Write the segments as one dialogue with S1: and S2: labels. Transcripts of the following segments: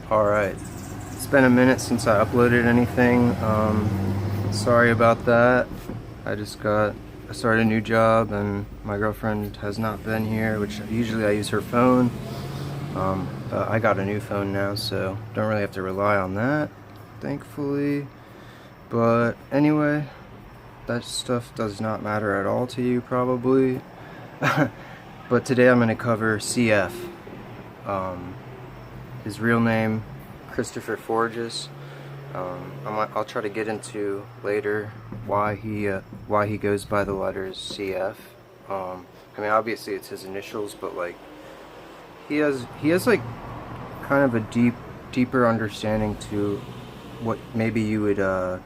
S1: Alright, it's been a minute since I uploaded anything. Sorry about that. I started a new job and my girlfriend has not been here, which usually I use her phone. But I got a new phone now, so don't really have to rely on that, thankfully. But anyway, that stuff does not matter at all to you, probably. But today I'm going to cover CF. His real name, Christopher Forgues. I'll try to get into later why he goes by the letters CF. I mean, obviously it's his initials, but like he has like kind of a deeper understanding to what maybe you would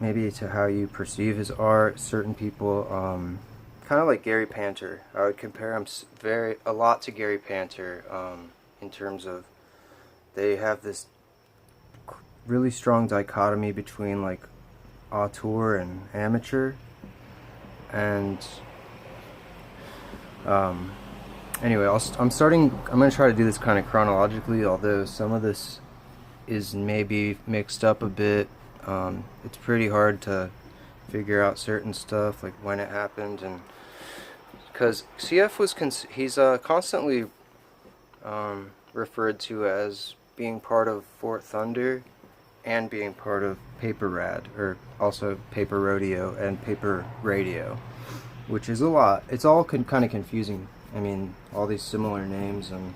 S1: maybe to how you perceive his art. Certain people, kind of like Gary Panter. I would compare him a lot to Gary Panter. In terms of they have this really strong dichotomy between like auteur and amateur, and anyway, I'm going to try to do this kind of chronologically, although some of this is maybe mixed up a bit. It's pretty hard to figure out certain stuff, like when it happened, and because CF was he's constantly referred to as being part of Fort Thunder and being part of Paper Rad, or also Paper Rodeo and Paper Radio, which is a lot. It's all kind of confusing. I mean, all these similar names, and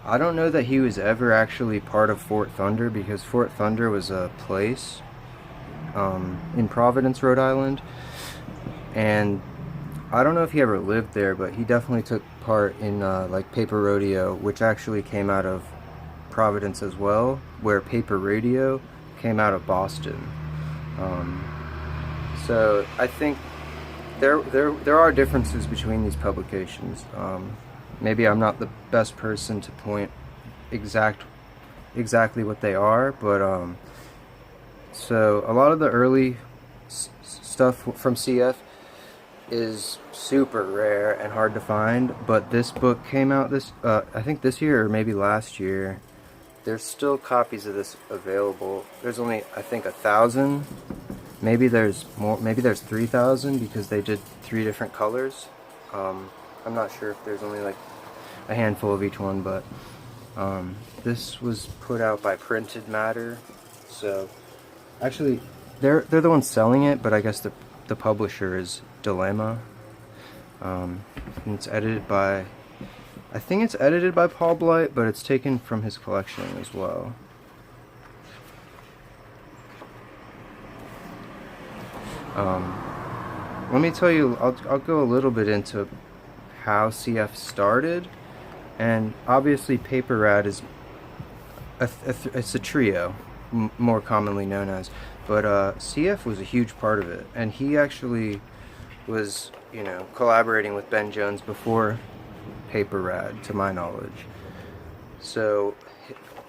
S1: I don't know that he was ever actually part of Fort Thunder, because Fort Thunder was a place in Providence, Rhode Island, and I don't know if he ever lived there, but he definitely took part in like Paper Rodeo, which actually came out of Providence as well, where Paper Radio came out of Boston. So I think there are differences between these publications. Maybe I'm not the best person to point exactly what they are, but so a lot of the early stuff from CF is super rare and hard to find, but this book came out I think this year or maybe last year. There's still copies of this available. There's only, I think, 1,000. Maybe there's more. Maybe there's 3,000 because they did 3 different colors. I'm not sure if there's only like a handful of each one, but this was put out by Printed Matter. So actually, they're the ones selling it, but I guess the publisher is Delema. And it's edited by, I think it's edited by Paul Blight, but it's taken from his collection as well. Let me tell you, I'll go a little bit into how CF started, and obviously Paper Rad is it's a trio, more commonly known as, but CF was a huge part of it, and he actually was, you know, collaborating with Ben Jones before Paper Rad, to my knowledge. So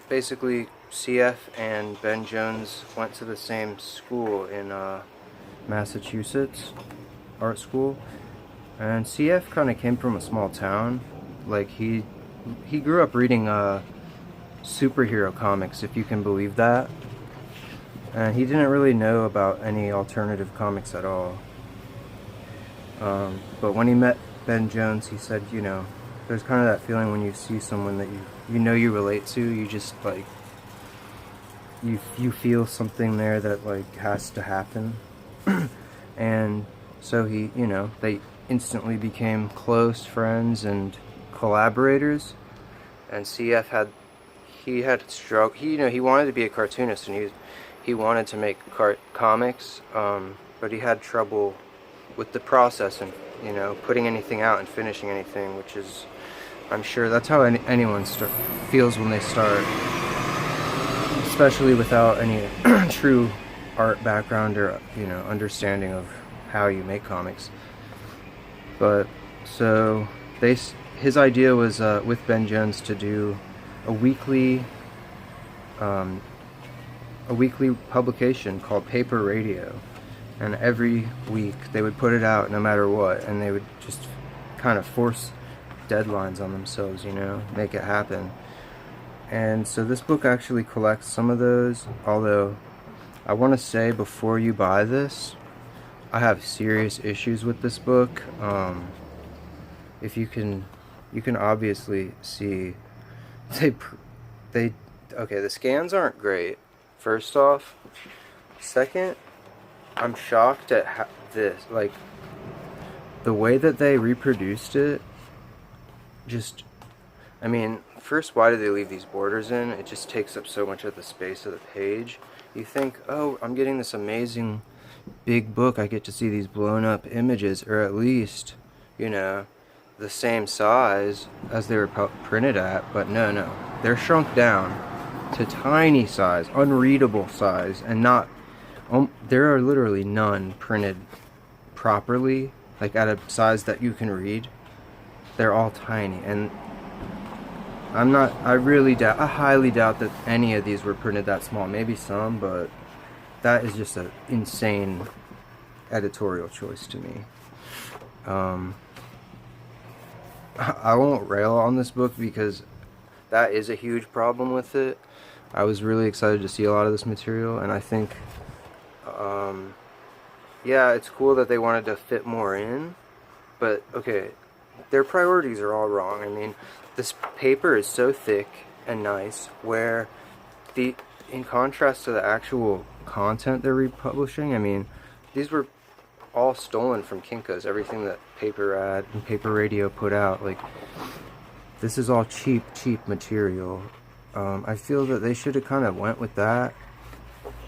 S1: basically CF and Ben Jones went to the same school in Massachusetts, art school, and CF kind of came from a small town. Like he grew up reading superhero comics, if you can believe that, and he didn't really know about any alternative comics at all. But when he met Ben Jones, he said, you know, there's kind of that feeling when you see someone that you know you relate to. You just like you feel something there that like has to happen. And so they instantly became close friends and collaborators. And CF had struggle. He wanted to be a cartoonist, and he wanted to make comics, but he had trouble with the process and, you know, putting anything out and finishing anything, which is, I'm sure that's how anyone feels when they start, especially without any true art background or, you know, understanding of how you make comics. But so his idea was with Ben Jones to do a weekly publication called Paper Radio. And every week they would put it out no matter what, and they would just kind of force deadlines on themselves, you know, make it happen. And so this book actually collects some of those, although I want to say before you buy this, I have serious issues with this book. If you can obviously see they okay, the scans aren't great, first off. Second, I'm shocked at this, like, the way that they reproduced it. Just, I mean, first, why do they leave these borders in? It just takes up so much of the space of the page. You think, oh, I'm getting this amazing big book, I get to see these blown up images, or at least, you know, the same size as they were printed at. But no, they're shrunk down to tiny size, unreadable size, and not there are literally none printed properly, like at a size that you can read. They're all tiny, and I highly doubt that any of these were printed that small. Maybe some, but that is just an insane editorial choice to me. I won't rail on this book because that is a huge problem with it. I was really excited to see a lot of this material, and I think, yeah, it's cool that they wanted to fit more in, but okay, their priorities are all wrong. I mean, this paper is so thick and nice, where in contrast to the actual content they're republishing, I mean, these were all stolen from Kinko's, everything that Paper Ad and Paper Radio put out. Like, this is all cheap material. I feel that they should have kind of went with that,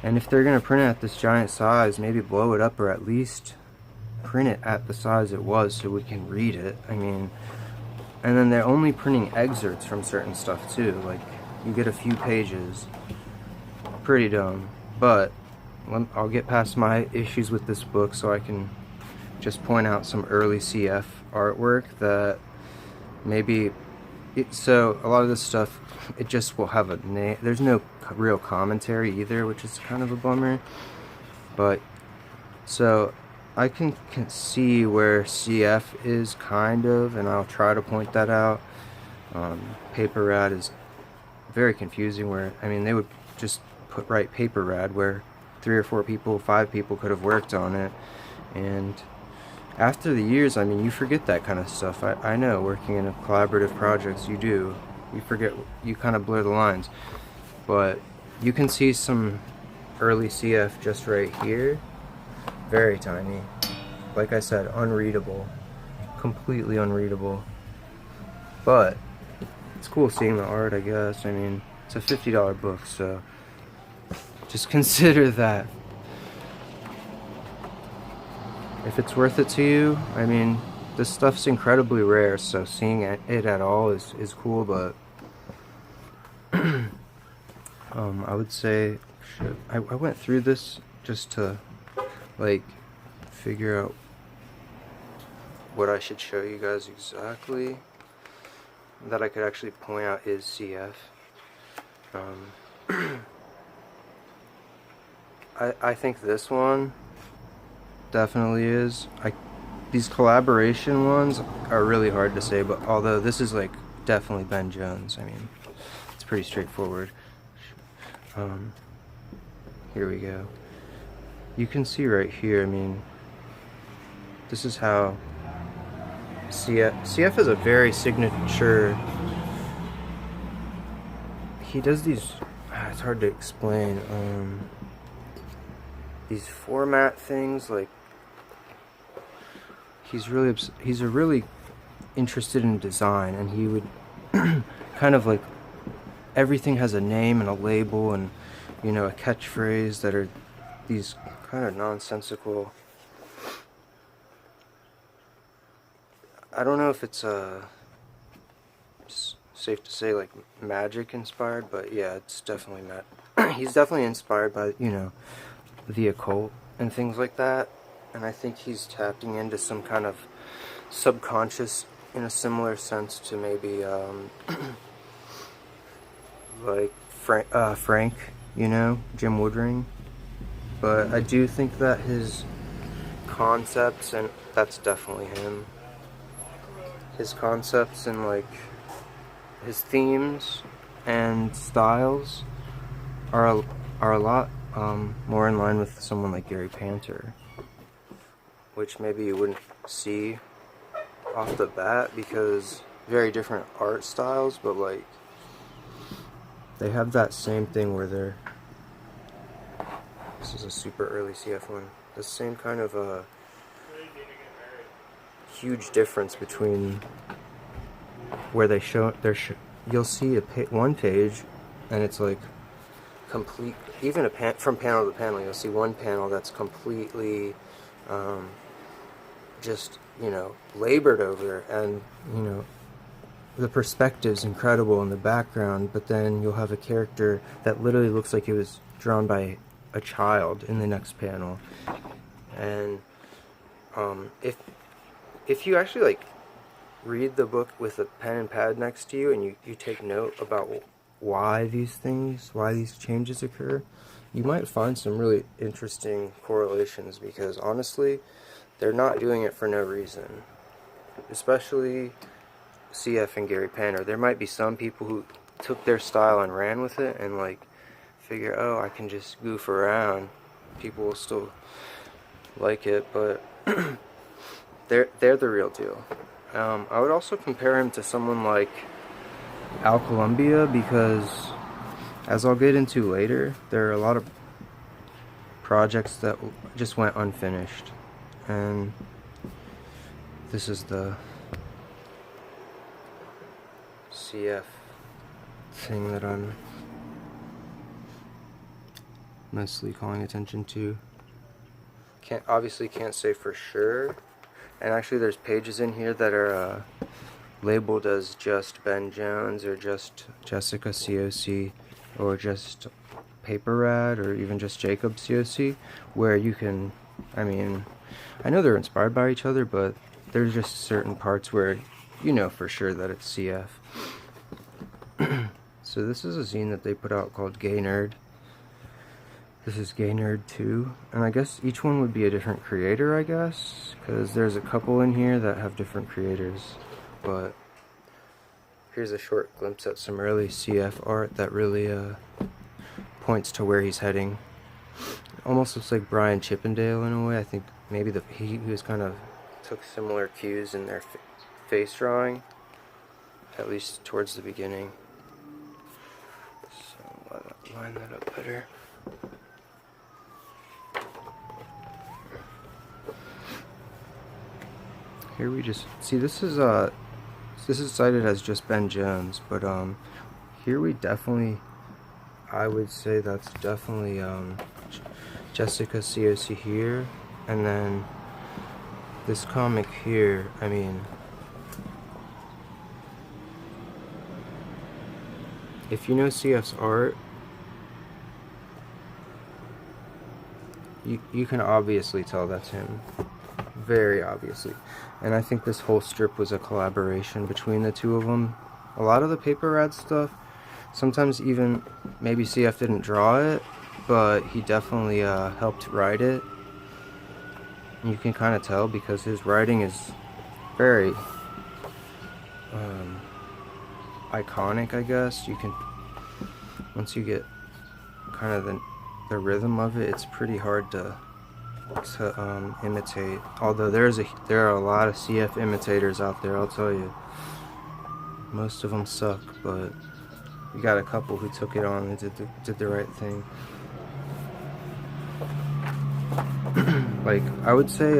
S1: and if they're gonna print it at this giant size, maybe blow it up, or at least print it at the size it was so we can read it. I mean, and then they're only printing excerpts from certain stuff too, like you get a few pages. Pretty dumb. But I'll get past my issues with this book so I can just point out some early CF artwork that maybe so a lot of this stuff, it just will have a name. There's no real commentary either, which is kind of a bummer. But so I can see where CF is kind of, and I'll try to point that out. Paper Rad is very confusing, where, I mean, they would just write Paper Rad where 3 or 4 people, 5 people could have worked on it, and after the years, I mean, you forget that kind of stuff. I know, working in a collaborative projects, you forget, you kind of blur the lines, but you can see some early CF just right here. Very tiny. Like I said, unreadable. Completely unreadable. But it's cool seeing the art, I guess. I mean, it's a $50 book, so just consider that. If it's worth it to you, I mean, this stuff's incredibly rare, so seeing it at all is cool, but I would say, shit, I went through this just to, like, figure out what I should show you guys exactly that I could actually point out is CF. I think this one definitely is. These collaboration ones are really hard to say, but although this is like definitely Ben Jones, I mean, it's pretty straightforward. Here we go. You can see right here, I mean, this is how CF is a very signature. He does these, it's hard to explain, these format things, like, he's really interested in design, and he would kind of like, everything has a name and a label and, you know, a catchphrase that are these kind of nonsensical, I don't know if it's safe to say, like, magic inspired, but yeah, it's definitely not. He's definitely inspired by, you know, the occult and things like that, and I think he's tapping into some kind of subconscious in a similar sense to maybe like Frank, you know, Jim Woodring. But I do think that his concepts, and that's definitely him, his concepts and like his themes and styles are a lot more in line with someone like Gary Panter, which maybe you wouldn't see off the bat because very different art styles, but like they have that same thing where they're, this is a super early CF one, the same kind of huge difference between where they show you'll see one page and it's like complete, even from panel to panel you'll see one panel that's completely just, you know, labored over, and you know the perspective's incredible in the background, but then you'll have a character that literally looks like it was drawn by a child in the next panel. And if you actually like read the book with a pen and pad next to you and you take note about why these changes occur, you might find some really interesting correlations, because honestly they're not doing it for no reason, especially CF and Gary Panter. There might be some people who took their style and ran with it and like figure, oh, I can just goof around, people will still like it, but they're the real deal. I would also compare him to someone like Al Columbia, because as I'll get into later, there are a lot of projects that just went unfinished, and this is the CF thing that I'm mostly calling attention to. Obviously can't say for sure, and actually there's pages in here that are labeled as just Ben Jones or just Jessica COC or just Paper Rad or even just Jacob COC, where you can, I mean, I know they're inspired by each other, but there's just certain parts where you know for sure that it's CF. So this is a zine that they put out called Gay Nerd. This is Gay Nerd 2, and I guess each one would be a different creator, I guess, because there's a couple in here that have different creators. But here's a short glimpse at some early CF art that really points to where he's heading. Almost looks like Brian Chippendale in a way. I think maybe he was kind of took similar cues in their face drawing, at least towards the beginning. So line that up better. Here we just see this is cited as just Ben Jones, but here we definitely, I would say that's definitely Jessica COC here, and then this comic here, I mean, if you know CF's art, you can obviously tell that's him, very obviously. And I think this whole strip was a collaboration between the two of them. A lot of the Paper Rad stuff, sometimes even maybe CF didn't draw it, but he definitely helped write it. And you can kind of tell because his writing is very iconic, I guess. You can, once you get kind of the rhythm of it, it's pretty hard to imitate. Although there are a lot of CF imitators out there, I'll tell you. Most of them suck, but we got a couple who took it on and did the right thing. Like, I would say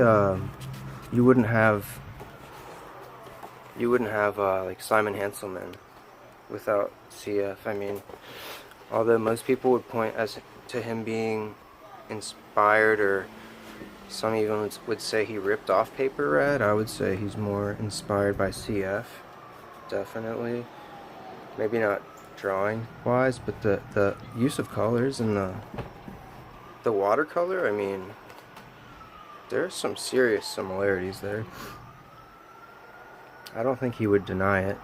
S1: you wouldn't have like Simon Hanselman without CF. I mean, although most people would point to him being inspired, or some even would say he ripped off Paper Rad, I would say he's more inspired by CF, definitely. Maybe not drawing wise, but the use of colors and the watercolor, I mean, there's some serious similarities there. I don't think he would deny it.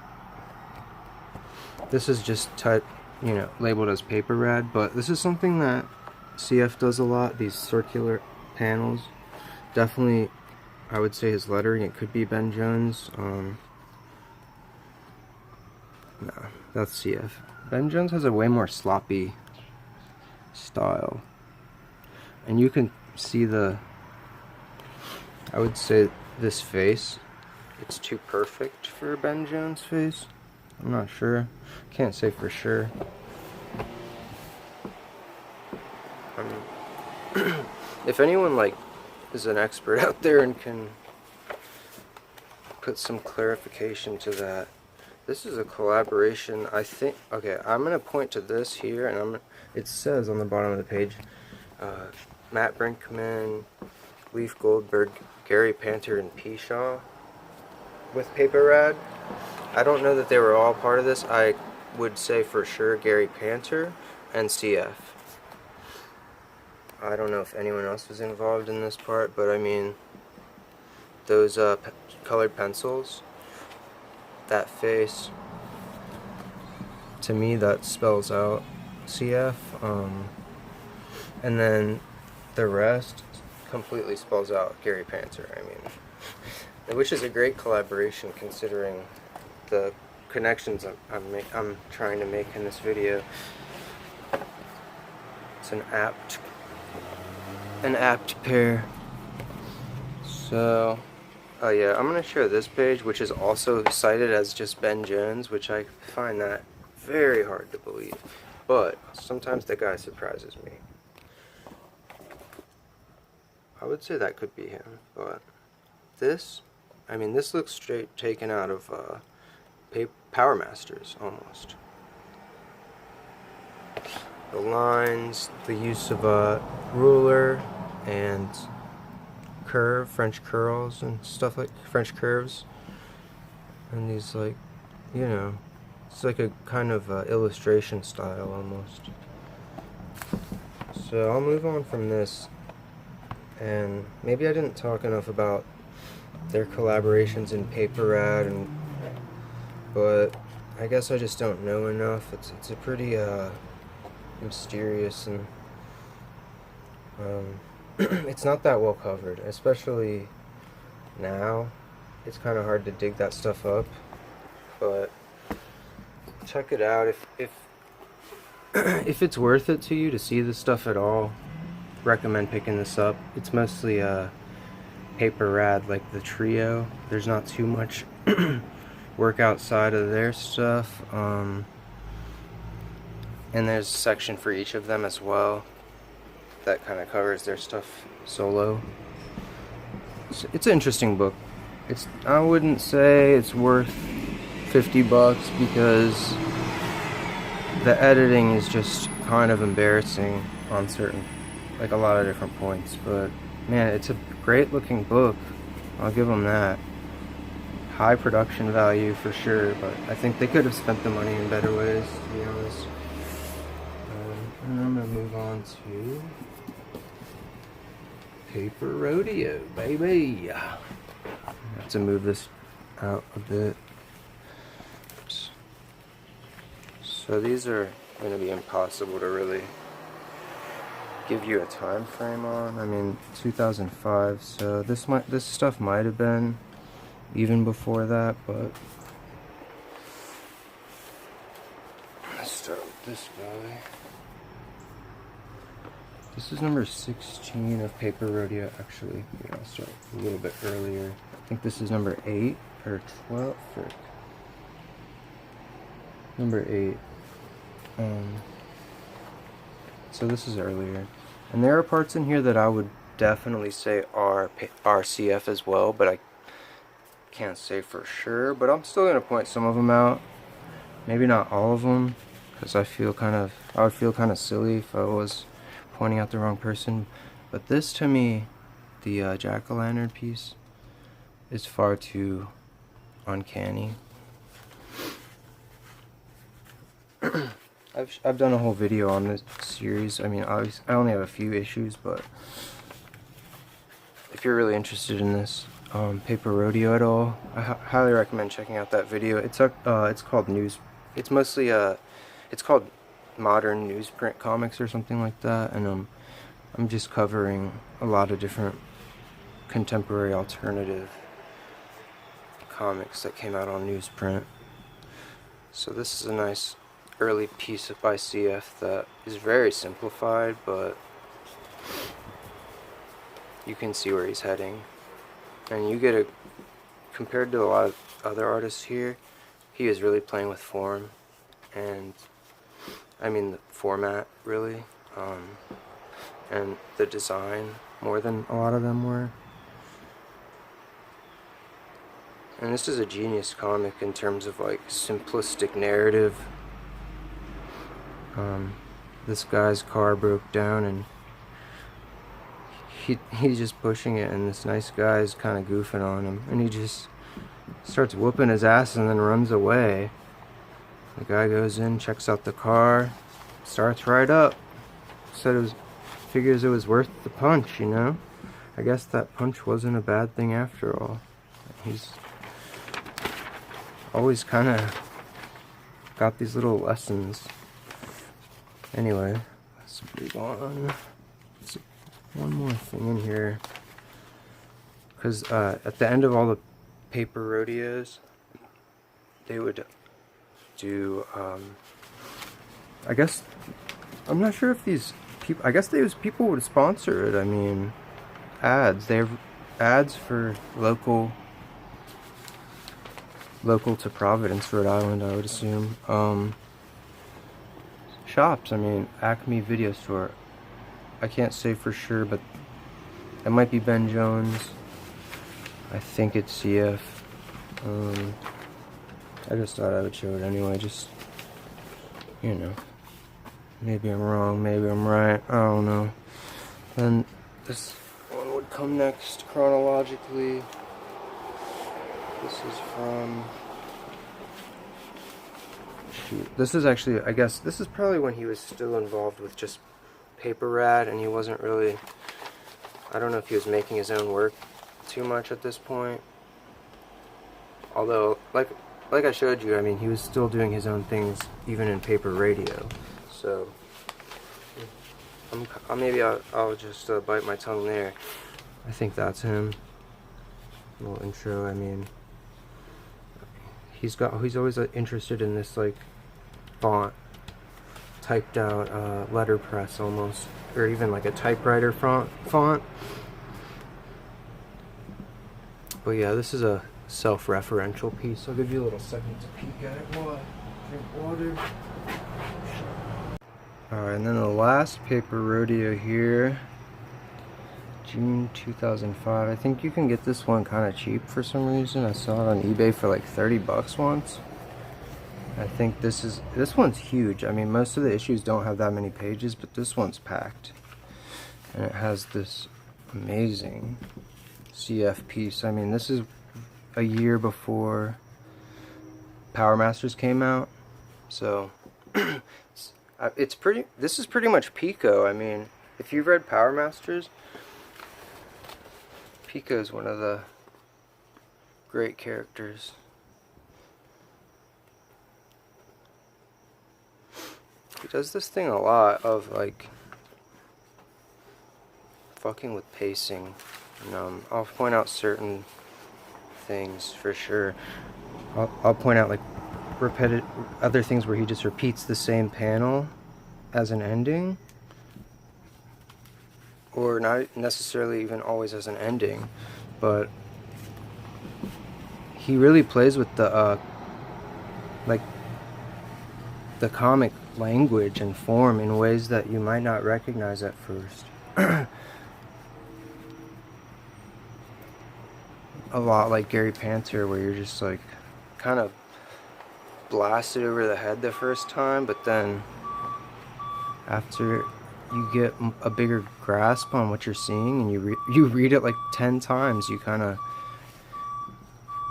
S1: This is just labeled as Paper Rad, but this is something that CF does a lot, these circular panels. Definitely, I would say his lettering, it could be Ben Jones. No, that's CF. Ben Jones has a way more sloppy style. And you can see I would say this face, it's too perfect for Ben Jones' face. I'm not sure. Can't say for sure. If anyone is an expert out there and can put some clarification to that. This is a collaboration, I think. Okay, I'm gonna point to this here, and it says on the bottom of the page, Matt Brinkman, Leif Goldberg, Gary Panter, and Pishaw with Paper Rad. I don't know that they were all part of this. I would say for sure Gary Panter and CF. I don't know if anyone else was involved in this part, but I mean, those colored pencils, that face, to me that spells out CF, and then the rest completely spells out Gary Panter. I mean, which is a great collaboration considering the connections I'm trying to make in this video. It's an apt pair. So, oh yeah, I'm gonna share this page, which is also cited as just Ben Jones, which I find that very hard to believe. But sometimes the guy surprises me. I would say that could be him, but this, I mean, this looks straight taken out of Powr Masters, almost. The lines, the use of a ruler and curve, French curls and stuff, like French curves, and these, like, you know, it's like a kind of illustration style almost. So I'll move on from this, and maybe I didn't talk enough about their collaborations in Paper Rad, but I guess I just don't know enough. It's a pretty mysterious, and it's not that well covered, especially now. It's kind of hard to dig that stuff up, but check it out if if it's worth it to you to see this stuff at all. Recommend picking this up. It's mostly Paper Rad, like the trio. There's not too much work outside of their stuff, and there's a section for each of them as well that kind of covers their stuff solo. It's an interesting book. I wouldn't say it's worth $50 because the editing is just kind of embarrassing on a lot of different points, but man, it's a great looking book. I'll give them that. High production value for sure, but I think they could have spent the money in better ways, to be honest. And I'm gonna move on to Paper Rodeo, baby. I have to move this out a bit. Oops. So these are going to be impossible to really give you a time frame on. I mean, 2005. So this stuff might have been even before that, but let's start with this guy. This is number 16 of Paper Rodeo. Actually, I'll start a little bit earlier. I think this is number 8 or 12. Frick. Number 8. So this is earlier, and there are parts in here that I would definitely say are CF as well, but I can't say for sure. But I'm still gonna point some of them out. Maybe not all of them, because I would feel kind of silly if I was pointing out the wrong person. But this, to me, the jack-o'-lantern piece, is far too uncanny. I've done a whole video on this series. I mean, I only have a few issues, but if you're really interested in this Paper Rodeo at all, I highly recommend checking out that video. It's called It's mostly it's called Modern Newsprint Comics or something like that, and I'm just covering a lot of different contemporary alternative comics that came out on newsprint. So this is a nice early piece by CF that is very simplified, but you can see where he's heading. And you get a, compared to a lot of other artists here, he is really playing with form, and I mean the format really, and the design more than a lot of them were. And this is a genius comic in terms of like simplistic narrative. This guy's car broke down and he's just pushing it, and this nice guy is kind of goofing on him, and he just starts whooping his ass and then runs away. The guy goes in, checks out the car, starts right up. Figures it was worth the punch, you know? I guess that punch wasn't a bad thing after all. He's always kind of got these little lessons. Anyway, let's move on. Let's one more thing in here. Because at the end of all the paper rodeos, they would do, I guess, I'm not sure if these people, I guess people would sponsor it. I mean, ads. They have ads for local to Providence, Rhode Island, I would assume. Shops, I mean, Acme Video Store. I can't say for sure, but it might be Ben Jones. I think it's CF. I just thought I would show it anyway, just, you know. Maybe I'm wrong, maybe I'm right, I don't know. Then this one would come next, chronologically. This is from... Shoot. This is actually, I guess, this is probably when he was still involved with just Paper Rad, and he wasn't really... I don't know if he was making his own work too much at this point. Although, like I showed you, I mean, he was still doing his own things even in paper radio. So, maybe I'll just bite my tongue there. I think that's him. Little intro. I mean, he's always interested in this like font, typed out letterpress almost, or even like a typewriter font. But yeah, this is a self-referential piece. I'll give you a little second to peek at it while I drink water. Alright, and then the last paper rodeo here, June 2005. I think you can get this one kind of cheap for some reason. I saw it on eBay for like 30 bucks once. I think this one's huge. I mean, most of the issues don't have that many pages, but this one's packed. And it has this amazing CF piece. I mean, this is a year before Powr Masters came out, so this is pretty much Pico. I mean, if you've read Powr Masters, Pico is one of the great characters. He does this thing a lot of like fucking with pacing, and I'll point out certain things for sure. I'll point out like other things where he just repeats the same panel as an ending, or not necessarily even always as an ending, but he really plays with the like the comic language and form in ways that you might not recognize at first. A lot like Gary Panther, where you're just like kind of blasted over the head the first time, but then after you get a bigger grasp on what you're seeing and you read it like 10 times, you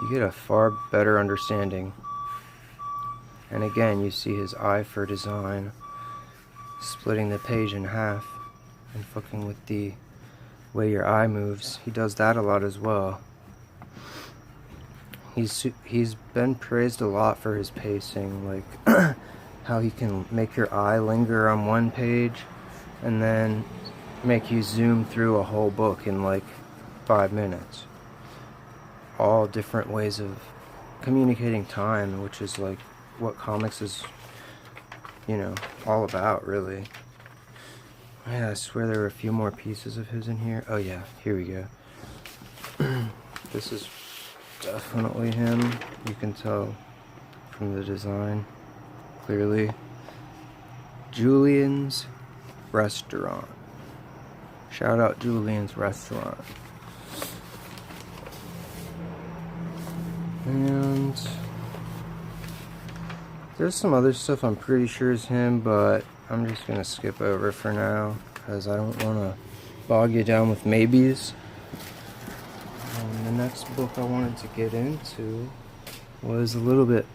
S1: get a far better understanding. And again, you see his eye for design, splitting the page in half and fucking with the way your eye moves. He does that a lot as well. He's been praised a lot for his pacing, like how he can make your eye linger on one page and then make you zoom through a whole book in like 5 minutes. All different ways of communicating time, which is like what comics is, you know, all about, really. Yeah, I swear there were a few more pieces of his in here. Oh yeah, here we go. This is definitely him. You can tell from the design clearly. Julian's Restaurant. Shout out Julian's Restaurant. And there's some other stuff I'm pretty sure is him, but I'm just gonna skip over for now because I don't want to bog you down with maybes. The next book I wanted to get into was a little bit,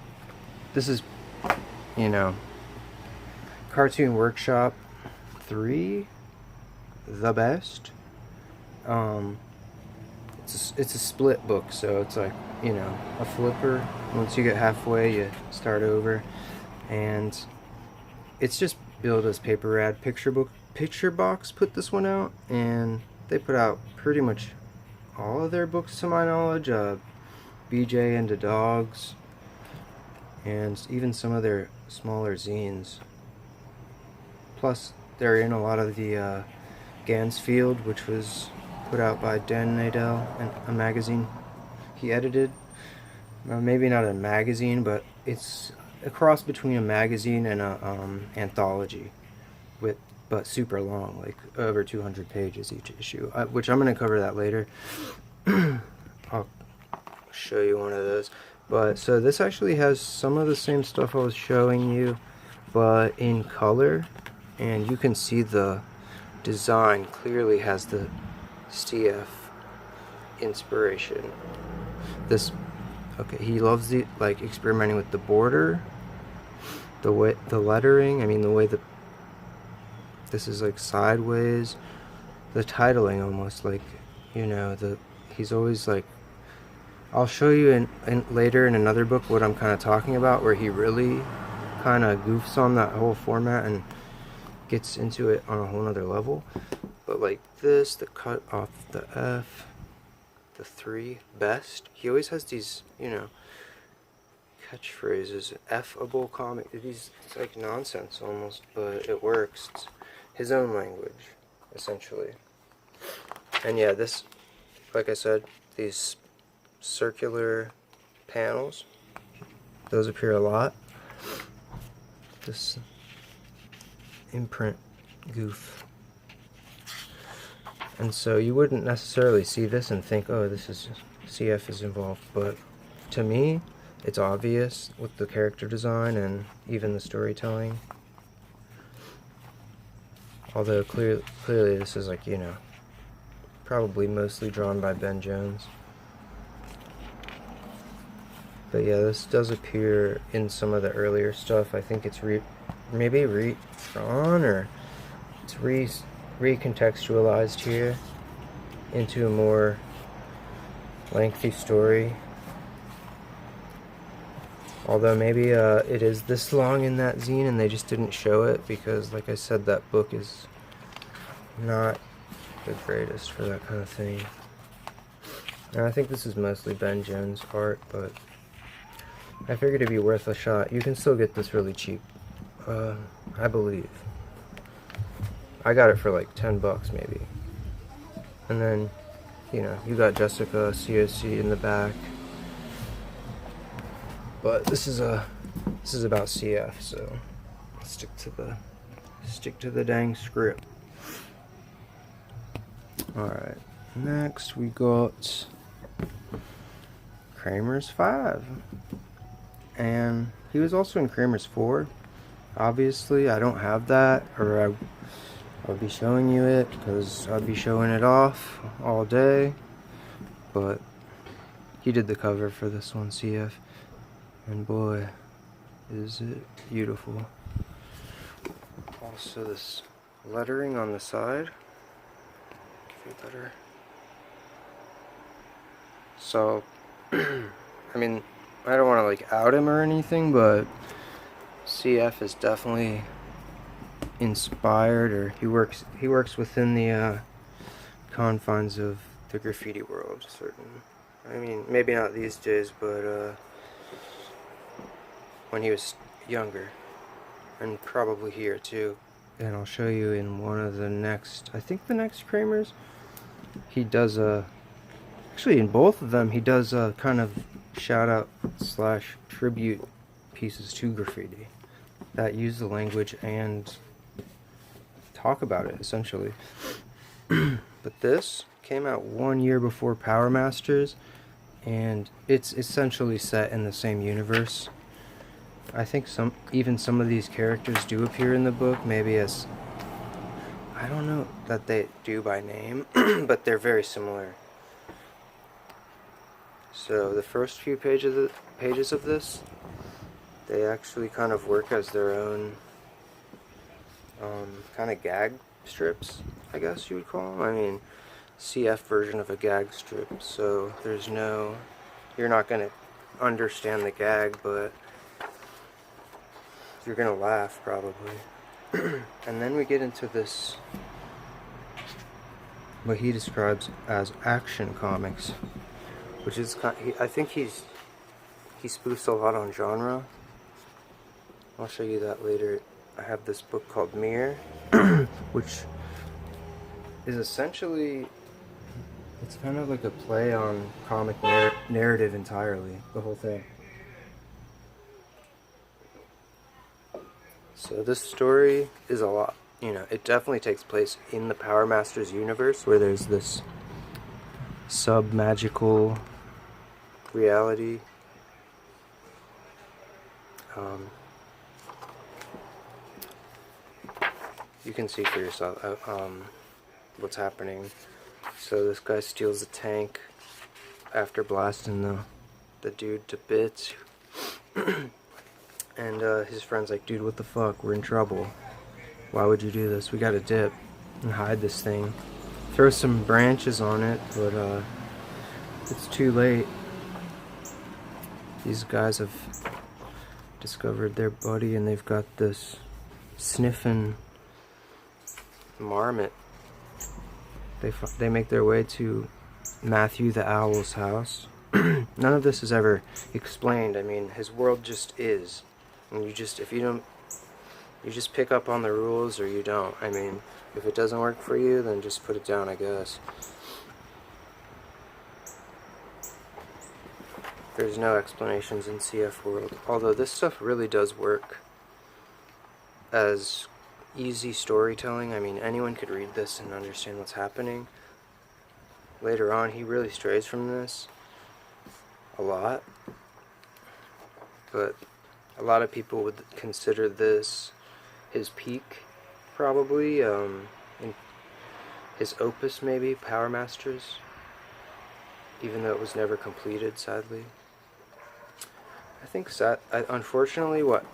S1: this is, you know, Cartoon Workshop 3, The Best. It's a split book, so it's like, you know, a flipper. Once you get halfway, you start over, and it's just billed as paper rad. Picturebox put this one out, and they put out pretty much all of their books to my knowledge. BJ and the Dogs, and even some of their smaller zines. Plus, they're in a lot of the Ganzfeld, which was put out by Dan Nadell, and a magazine he edited. Maybe not a magazine, but it's a cross between a magazine and a anthology, but super long, like over 200 pages each issue, which I'm going to cover that later. I'll show you one of those. But so this actually has some of the same stuff I was showing you, but in color, and you can see the design clearly has the CF inspiration. He loves the experimenting with the border, the lettering. I mean, the way this is like sideways, the titling almost, like, you know, he's always like, I'll show you in later in another book what I'm kind of talking about, where he really kind of goofs on that whole format and gets into it on a whole nother level. But like this, the cut off the F, the 3 best, he always has these, you know, catchphrases. F-able comic, it's like nonsense almost, but it works. It's his own language, essentially. And yeah, this, like I said, these circular panels, those appear a lot. This imprint goof. And so you wouldn't necessarily see this and think, oh, this is CF is involved, but to me, it's obvious with the character design and even the storytelling. Although clearly this is, like, you know, probably mostly drawn by Ben Jones. But yeah, this does appear in some of the earlier stuff. I think it's maybe redrawn, or it's recontextualized here into a more lengthy story. Although maybe it is this long in that zine and they just didn't show it because, like I said, that book is not the greatest for that kind of thing. And I think this is mostly Ben Jones' art, but I figured it'd be worth a shot. You can still get this really cheap, I believe. I got it for like $10 maybe. And then, you know, you got Jessica COC in the back. But this is about CF, so stick to the dang script. Alright, next we got Kramers 5. And he was also in Kramers 4. Obviously, I don't have that, or I'll be showing you it, because I'll be showing it off all day. But he did the cover for this one, CF. And boy, is it beautiful. Also, this lettering on the side. Better. So, I mean, I don't want to like out him or anything, but CF is definitely inspired, or he works within the confines of the graffiti world. Certain, I mean, maybe not these days, but when he was younger, and probably here too. And I'll show you in one of the next, I think the next Kramers, he does actually in both of them he does a kind of shout out / tribute pieces to graffiti that use the language and talk about it essentially. But this came out 1 year before Powr Masters, and it's essentially set in the same universe. I think even some of these characters do appear in the book, maybe as, I don't know that they do by name, but they're very similar. So the first few pages of this, they actually kind of work as their own kind of gag strips, I guess you would call them. I mean, CF version of a gag strip, so there's no, you're not going to understand the gag, but you're going to laugh probably. And then we get into this, what he describes as action comics, which is I think he spoofs a lot on genre. I'll show you that later. I have this book called Mirror, which is essentially, it's kind of like a play on comic narrative entirely, the whole thing. So this story is a lot, you know, it definitely takes place in the Powr Masters universe, where there's this sub-magical reality. You can see for yourself what's happening. So this guy steals a tank after blasting the dude to bits. And his friend's like, dude, what the fuck? We're in trouble. Why would you do this? We gotta dip and hide this thing. Throw some branches on it, but it's too late. These guys have discovered their buddy, and they've got this sniffing marmot. They make their way to Matthew the Owl's house. None of this is ever explained. I mean, his world just is. And you just pick up on the rules or you don't. I mean, if it doesn't work for you, then just put it down, I guess. There's no explanations in CF World. Although this stuff really does work as easy storytelling. I mean, anyone could read this and understand what's happening. Later on, he really strays from this a lot. But a lot of people would consider this his peak, probably, in his opus maybe, Powr Masters, even though it was never completed, sadly. I think unfortunately what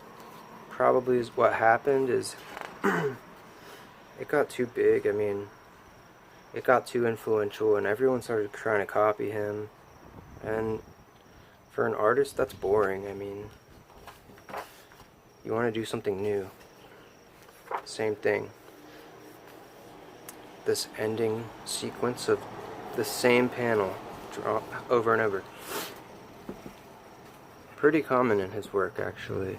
S1: happened is it got too big. I mean, it got too influential and everyone started trying to copy him, and for an artist that's boring. I mean, you want to do something new. Same thing. This ending sequence of the same panel drawn over and over. Pretty common in his work, actually.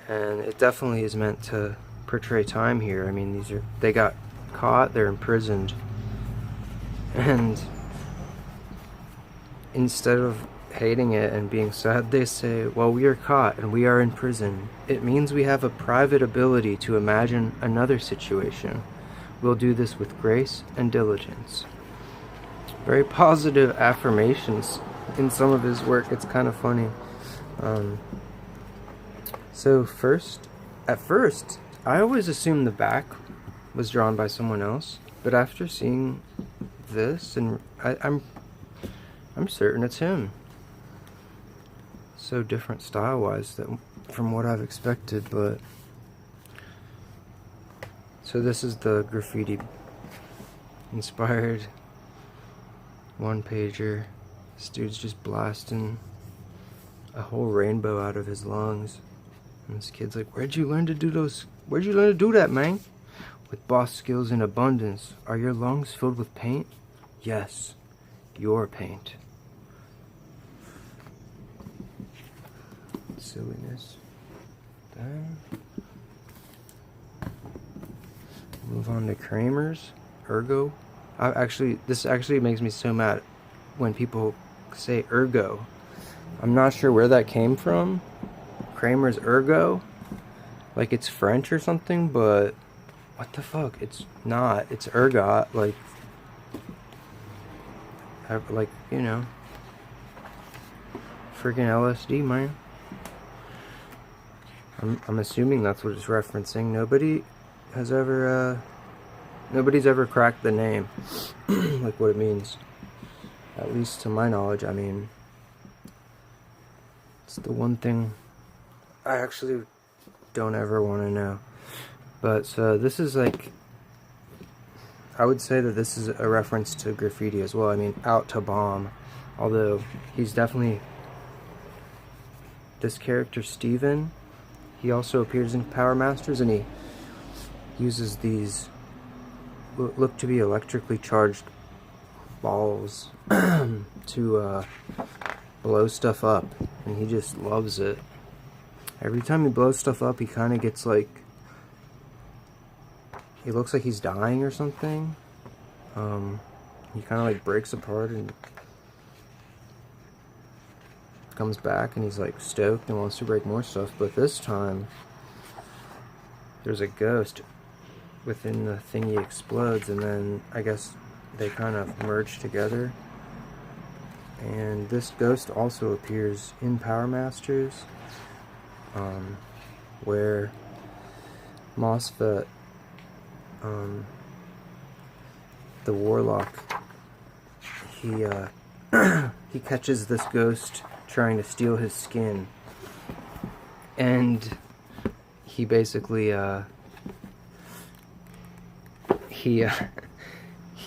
S1: And it definitely is meant to portray time here. I mean, they got caught, they're imprisoned. And instead of hating it and being sad, they say, well, we are caught and we are in prison. It means we have a private ability to imagine another situation. We'll do this with grace and diligence. Very positive affirmations in some of his work. It's kind of funny. So at first, I always assumed the back was drawn by someone else, but after seeing this, and I'm certain it's him. So different style-wise from what I've expected, but so this is the graffiti inspired one-pager. This dude's just blasting a whole rainbow out of his lungs, and this kid's like, where'd you learn to do that, man? With boss skills in abundance, are your lungs filled with paint? Yes, your paint. silliness. Then move on to Kramers Ergot. This actually makes me so mad when people say Ergo. I'm not sure where that came from. Kramers Ergot, like it's French or something, but what the fuck? It's not. It's ergot, like you know, freaking LSD, man. I'm assuming that's what it's referencing. Nobody's ever cracked the name, like what it means. At least to my knowledge. I mean, it's the one thing I actually don't ever want to know. But so this is like, I would say that this is a reference to graffiti as well. I mean, out to bomb. Although he's definitely, this character Steven, he also appears in Powr Masters, and he uses these look to be electrically charged balls to blow stuff up, and he just loves it. Every time he blows stuff up, he kind of gets like, he looks like he's dying or something. He kind of like breaks apart and comes back, and he's like stoked and wants to break more stuff. But this time, there's a ghost within the thing he explodes, and then I guess they kind of merge together. And this ghost also appears in Powr Masters, where Mosfet, the warlock, he he catches this ghost trying to steal his skin, and he basically he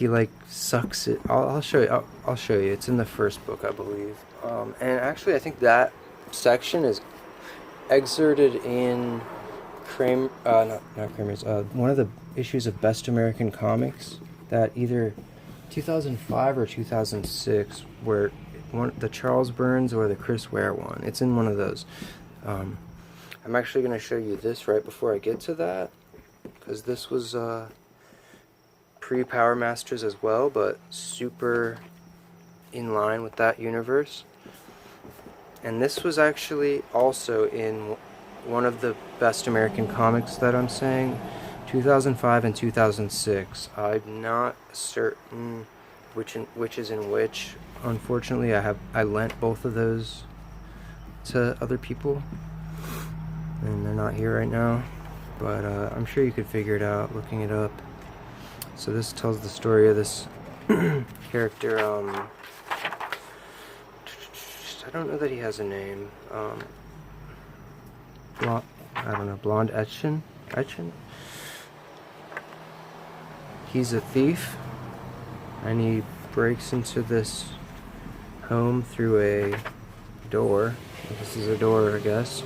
S1: like sucks it. I'll show you. I'll show you. It's in the first book, I believe. And actually, I think that section is excerpted in not Kramers. One of the issues of Best American Comics, that either 2005 or 2006, where the Charles Burns or the Chris Ware one. It's in one of those. I'm actually going to show you this right before I get to that, because this was pre-Powr Masters as well, but super in line with that universe. And this was actually also in one of the Best American Comics that I'm saying, 2005 and 2006. I'm not certain which is in which. Unfortunately, I lent both of those to other people, and they're not here right now, but I'm sure you could figure it out looking it up. So this tells the story of this character. I don't know that he has a name. I don't know, Blonde Etchen? He's a thief, and he breaks into this home through a door. This is a door, I guess.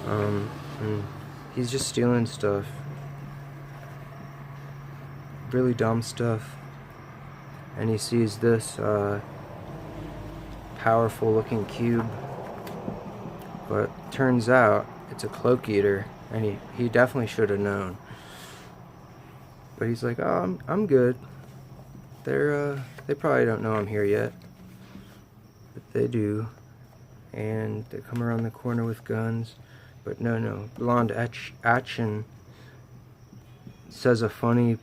S1: And he's just stealing stuff. Really dumb stuff. And he sees this powerful looking cube, but turns out it's a cloak eater, and he definitely should have known. But he's like, oh, I'm good. They probably don't know I'm here yet, but they do, and they come around the corner with guns. But no, Blonde Etchen says a funny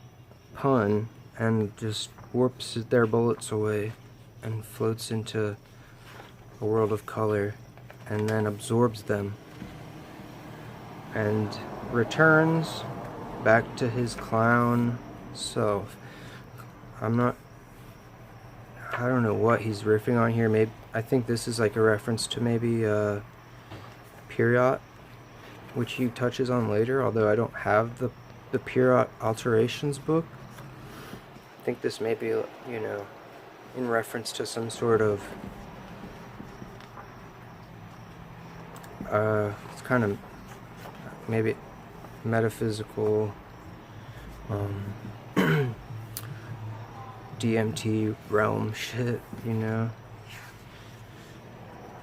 S1: pun and just warps their bullets away and floats into a world of color, and then absorbs them and returns back to his clown self. I don't know what he's riffing on here. Maybe I think this is like a reference to maybe Period, which he touches on later, although I don't have the Period Alterations book. I think this may be, you know, in reference to some sort of it's kind of maybe metaphysical DMT realm shit, you know.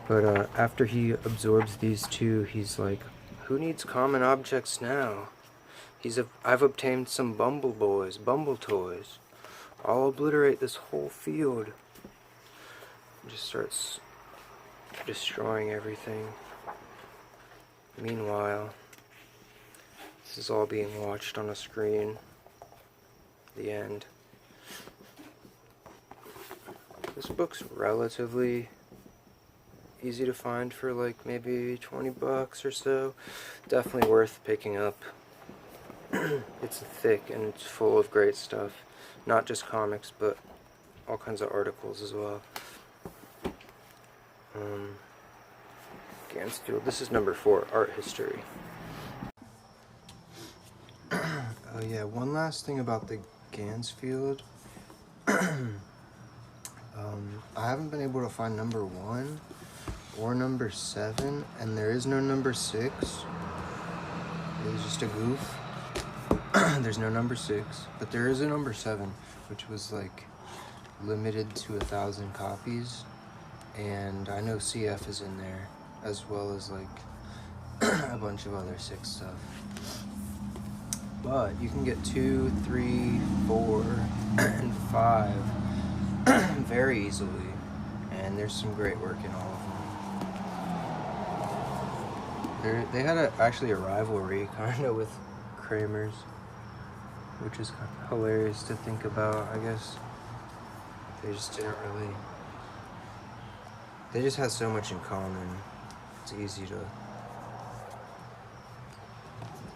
S1: But after he absorbs these two, he's like, who needs common objects now? I've obtained some bumble toys. I'll obliterate this whole field. Just starts destroying everything. Meanwhile, this is all being watched on a screen. The end. This book's relatively easy to find for like maybe 20 bucks or so. Definitely worth picking up. It's thick and it's full of great stuff. Not just comics, but all kinds of articles as well. Ganzfeld. This is number 4, Art History. Oh yeah, one last thing about the Ganzfeld. I haven't been able to find number 1 or number 7, and there is no number 6. It was just a goof. There's no number 6, but there is a number 7, which was like limited to 1,000 copies, and I know CF is in there, as well as like a bunch of other sick stuff. But you can get 2, 3, 4, and 5 very easily, and there's some great work in all of them. They had actually a rivalry kind of with Kramers, which is kind of hilarious to think about. I guess they just didn't really. They just had so much in common. It's easy to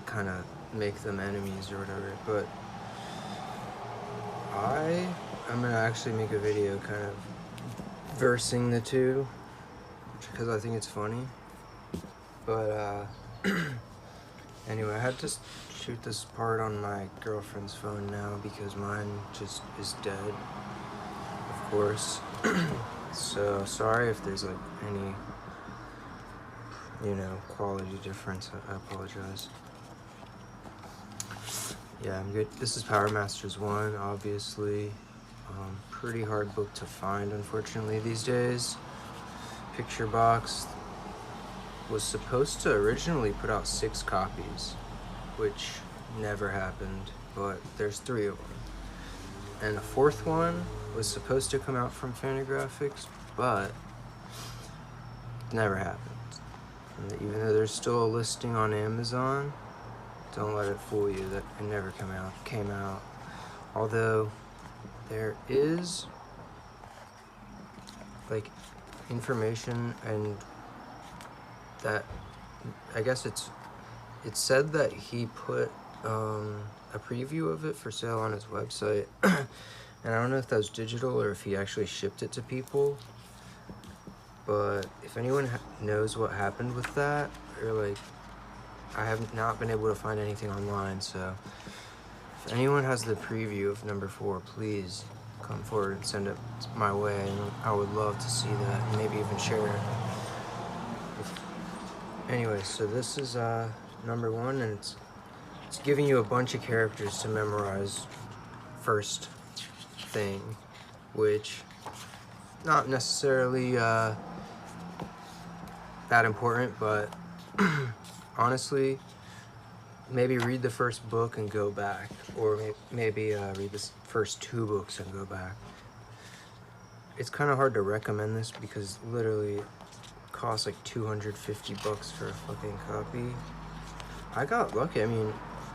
S1: kind of make them enemies or whatever. But I'm gonna actually make a video kind of versing the two, because I think it's funny. But anyway, I had to shoot this part on my girlfriend's phone now because mine just is dead, of course. So sorry if there's like any, quality difference. I apologize. Yeah, I'm good. This is Powr Masters 1, obviously. Pretty hard book to find, unfortunately, these days. Picturebox was supposed to originally put out 6 copies, which never happened, but there's 3 of them. And the 4th one was supposed to come out from Fantagraphics, but never happened. And even though there's still a listing on Amazon, don't let it fool you that it never came out. Although there is like information, and that I guess it said that he put a preview of it for sale on his website. And I don't know if that was digital or if he actually shipped it to people. But if anyone knows what happened with that, or like, I have not been able to find anything online, so if anyone has the preview of number 4, please come forward and send it my way, and I would love to see that, and maybe even share it. Anyway, so this is number 1, and it's giving you a bunch of characters to memorize first thing, which not necessarily that important, but honestly, maybe read the first book and go back, or maybe read the first 2 books and go back. It's kind of hard to recommend this because literally it costs like 250 bucks for a fucking copy. I got lucky. I mean,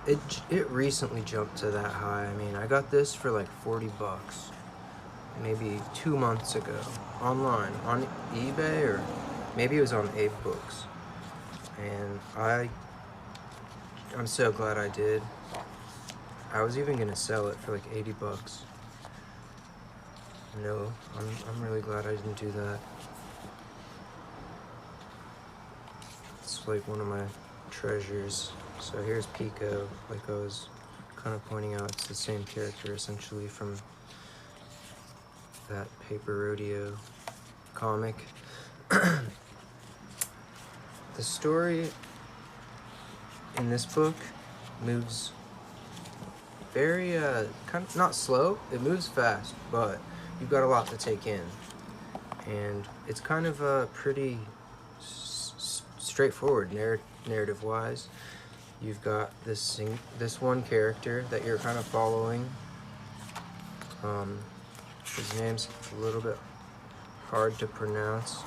S1: it recently jumped to that high. I mean, I got this for like 40 bucks maybe 2 months ago online on eBay, or maybe it was on Abe Books, and I'm so glad I did. I was even gonna sell it for like 80 bucks. No, I'm really glad I didn't do that. It's like one of my treasures. So here's Pico, like I was kind of pointing out. It's the same character essentially from that paper Rodeo comic. The story in this book moves very kind of not slow. It moves fast, but you've got a lot to take in, and it's kind of a pretty straightforward narrative-wise. You've got this one character that you're kind of following. His name's a little bit hard to pronounce.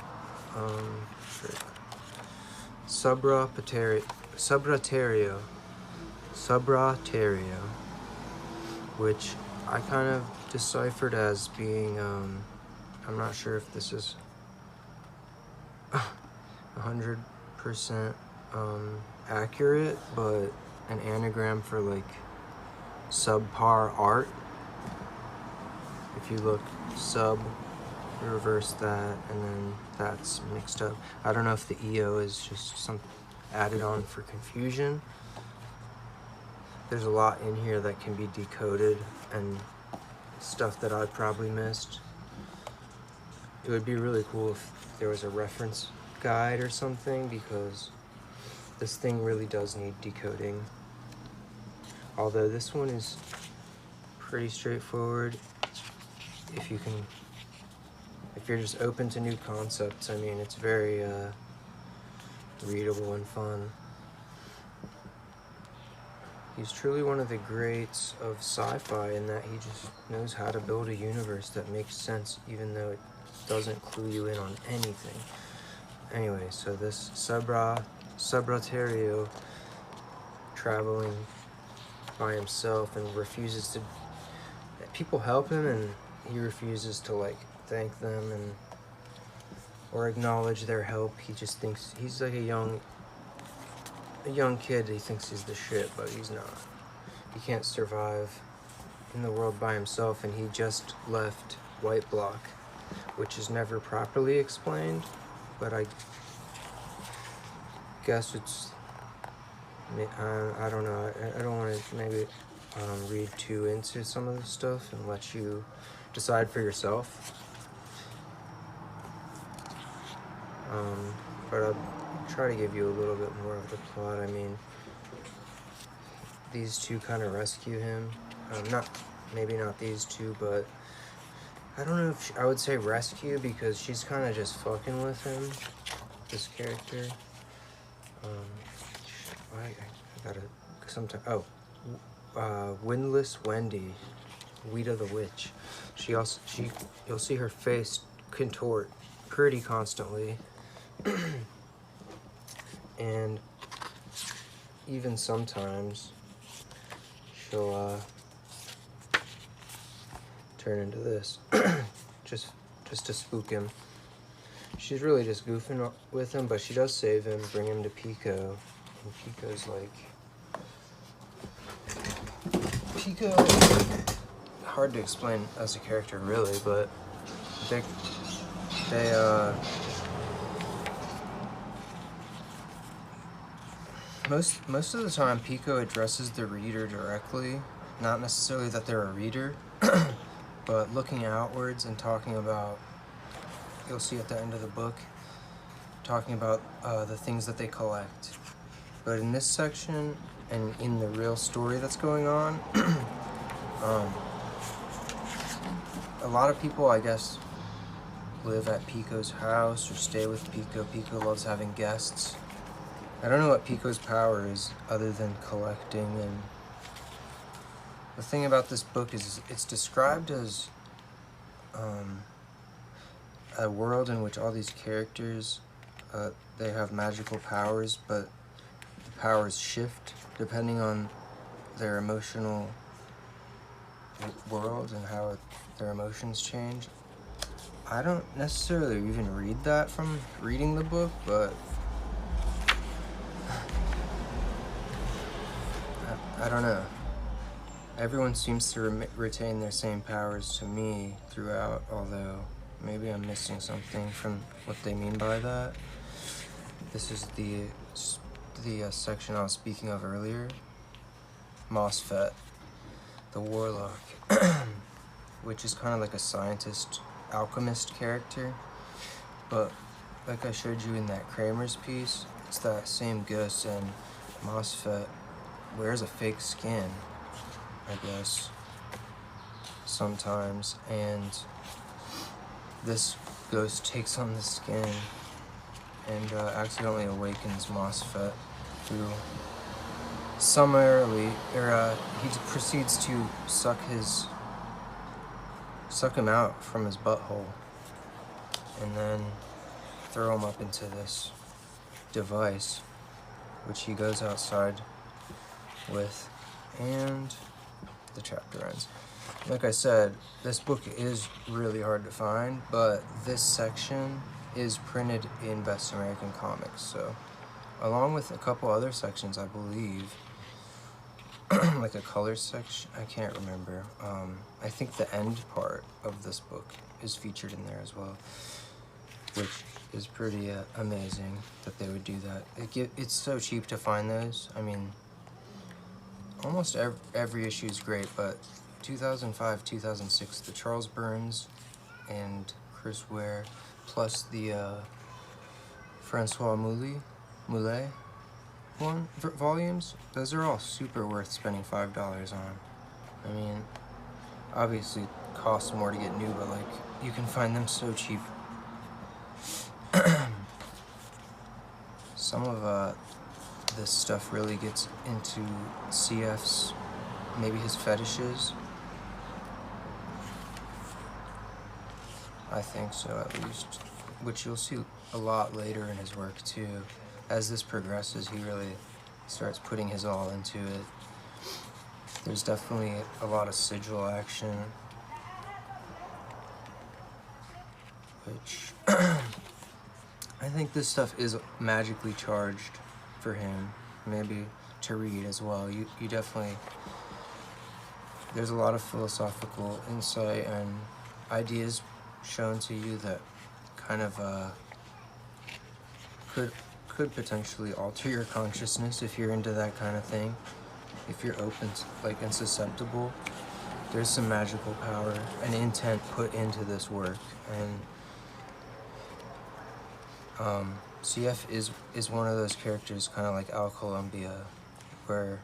S1: Subraterio, which I kind of deciphered as being, I'm not sure if this is 100% accurate, but an anagram for like subpar art. If you look sub, reverse that, and then that's mixed up. I don't know if the EO is just some added on for confusion. There's a lot in here that can be decoded and stuff that I've probably missed. It would be really cool if there was a reference guide or something, because this thing really does need decoding. Although this one is pretty straightforward. If you're just open to new concepts, I mean, it's very readable and fun. He's truly one of the greats of sci-fi in that he just knows how to build a universe that makes sense, even though it doesn't clue you in on anything. Anyway, so this Subraterio traveling by himself and refuses to... People help him and he refuses to, like, thank them and or acknowledge their help. He just thinks he's like a young kid. He thinks he's the shit, but he's not. He can't survive in the world by himself, and he just left White Block, which is never properly explained, but I guess it's, I don't know. I don't want to maybe read too into some of this stuff and let you decide for yourself. But I'll try to give you a little bit more of the plot. I mean, these two kind of rescue him. Maybe not these two, but I don't know if I would say rescue, because she's kind of just fucking with him, this character. I gotta sometime. Windless Wendy, Weta the Witch. You'll see her face contort pretty constantly. And even sometimes she'll turn into this just to spook him. She's really just goofing with him, but she does save him, bring him to Pico, and Pico, hard to explain as a character really, but they most of the time Pico addresses the reader directly, not necessarily that they're a reader, but looking outwards and talking about, you'll see at the end of the book, talking about the things that they collect. But in this section, and in the real story that's going on, a lot of people, I guess, live at Pico's house or stay with Pico. Pico loves having guests. I don't know what Pico's power is other than collecting, and the thing about this book is it's described as a world in which all these characters, they have magical powers, but the powers shift depending on their emotional world and how their emotions change. I don't necessarily even read that from reading the book, but I don't know. Everyone seems to retain their same powers to me throughout, although maybe I'm missing something from what they mean by that. This is the section I was speaking of earlier. Mosfet, the warlock, which is kind of like a scientist, alchemist character, but like I showed you in that Kramers piece, it's that same Gus, and Mosfet wears a fake skin, I guess, sometimes, and this ghost takes on the skin and accidentally awakens Mosfet through summarily, he proceeds to suck him out from his butthole and then throw him up into this device, which he goes outside with, and the chapter ends. Like I said, this book is really hard to find, but this section is printed in Best American Comics, so along with a couple other sections, I believe, like a color section, I can't remember. I think the end part of this book is featured in there as well, which is pretty amazing that they would do that. It's so cheap to find those. I mean, almost every issue is great, but 2005, 2006, the Charles Burns and Chris Ware, plus the Francois Moulet volumes, those are all super worth spending $5 on. I mean, obviously it costs more to get new, but like, you can find them so cheap. Some of this stuff really gets into CF's, maybe his fetishes. I think so, at least, which you'll see a lot later in his work too. As this progresses, he really starts putting his all into it. There's definitely a lot of sigil action, which I think this stuff is magically charged for him, maybe to read as well. You definitely, there's a lot of philosophical insight and ideas shown to you that kind of could potentially alter your consciousness if you're into that kind of thing. If you're open to, like, and susceptible, there's some magical power and intent put into this work. And CF is one of those characters, kind of like Al Columbia, where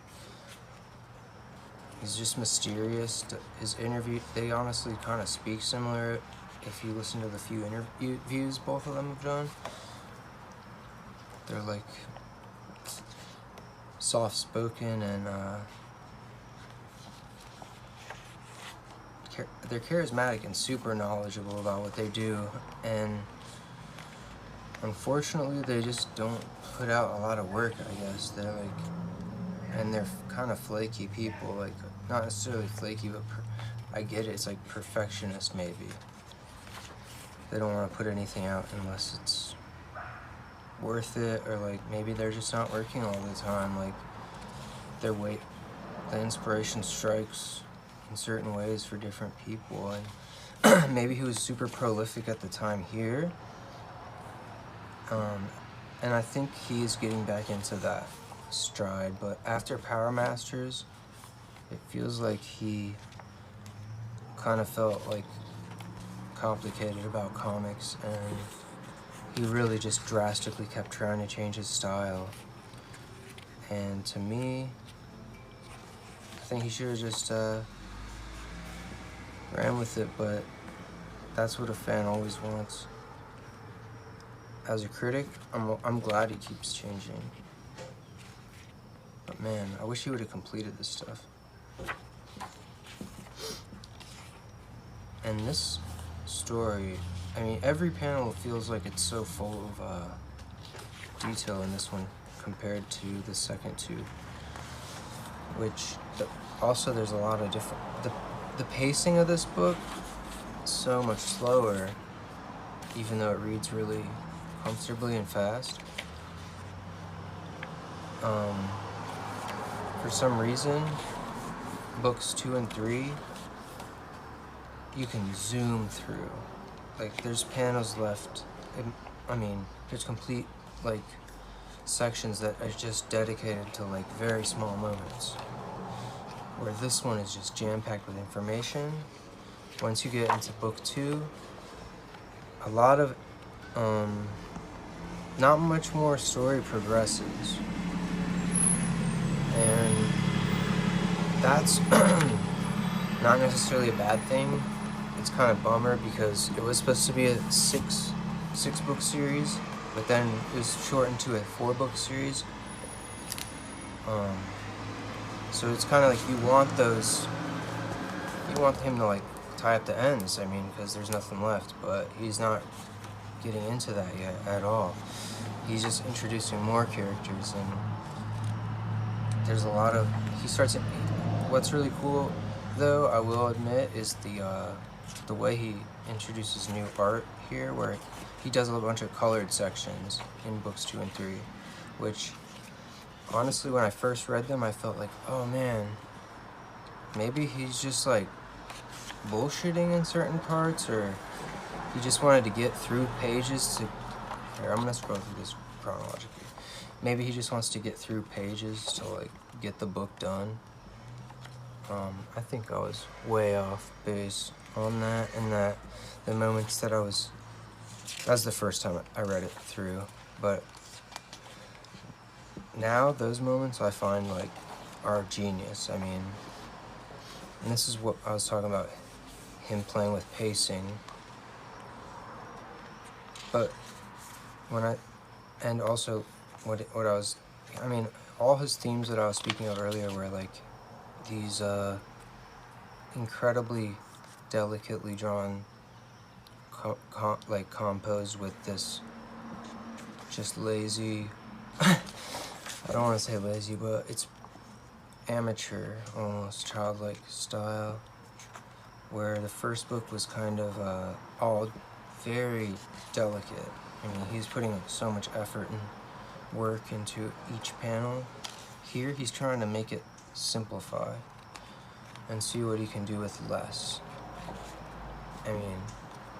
S1: he's just mysterious. His interview, they honestly kind of speak similar if you listen to the few interviews both of them have done. They're like soft-spoken and they're charismatic and super knowledgeable about what they do, and unfortunately they just don't put out a lot of work, I guess. They're like, and they're kind of flaky people, like, not necessarily flaky, but I get it, it's like perfectionist maybe. They don't want to put anything out unless it's worth it, or like maybe they're just not working all the time. Like, the inspiration strikes in certain ways for different people, and maybe he was super prolific at the time here, and I think he is getting back into that stride. But after Powr Masters, it feels like he kind of felt like complicated about comics, and he really just drastically kept trying to change his style. And to me, I think he should have just ran with it, but that's what a fan always wants. As a critic, I'm glad he keeps changing. But man, I wish he would have completed this stuff. And this story, I mean, every panel feels like it's so full of detail in this one compared to the second two, which also there's a lot of different, the pacing of this book is so much slower, even though it reads really comfortably and fast. For some reason, books 2 and 3, you can zoom through. Like, there's panels left. I mean, there's complete, like, sections that are just dedicated to, like, very small moments. Where this one is just jam-packed with information. Once you get into book 2, a lot of, not much more story progresses. And that's not necessarily a bad thing. it's kind of bummer because it was supposed to be a six book series, but then it was shortened to a 4-book series. So it's kind of like you want him to like tie up the ends, I mean, because there's nothing left, but he's not getting into that yet at all. He's just introducing more characters, and there's a lot of, what's really cool though, I will admit, is the way he introduces new art here, where he does a bunch of colored sections in books 2 and 3, which honestly, when I first read them, I felt like, oh man, maybe he's just like bullshitting in certain parts, or he just wanted to get through pages to, here, I'm gonna scroll through this chronologically. Maybe he just wants to get through pages to like get the book done. I think I was way off base on that, and that the moments that that's the first time I read it through, but now those moments I find like are genius. I mean, and this is what I was talking about, him playing with pacing. But and also I mean, all his themes that I was speaking of earlier were like these incredibly delicately drawn like compos with this just lazy I don't want to say lazy, but it's amateur, almost childlike style, where the first book was kind of all very delicate. I mean, he's putting so much effort and work into each panel. Here, he's trying to make it simplify and see what he can do with less. I mean,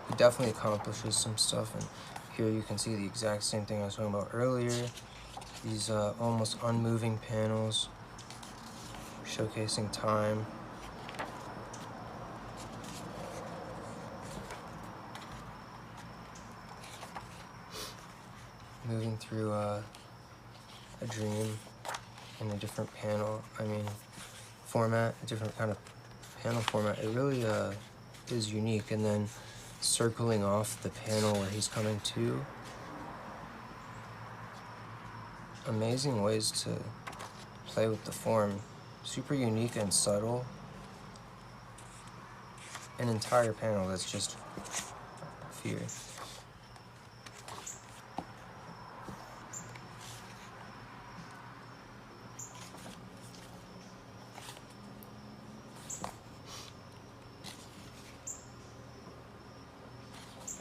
S1: he definitely accomplishes some stuff, and here you can see the exact same thing I was talking about earlier. These almost unmoving panels showcasing time. Moving through a dream in a different panel, I mean, format, a different kind of panel format. It really is unique, and then circling off the panel where he's coming to. Amazing ways to play with the form. Super unique and subtle. An entire panel that's just fear.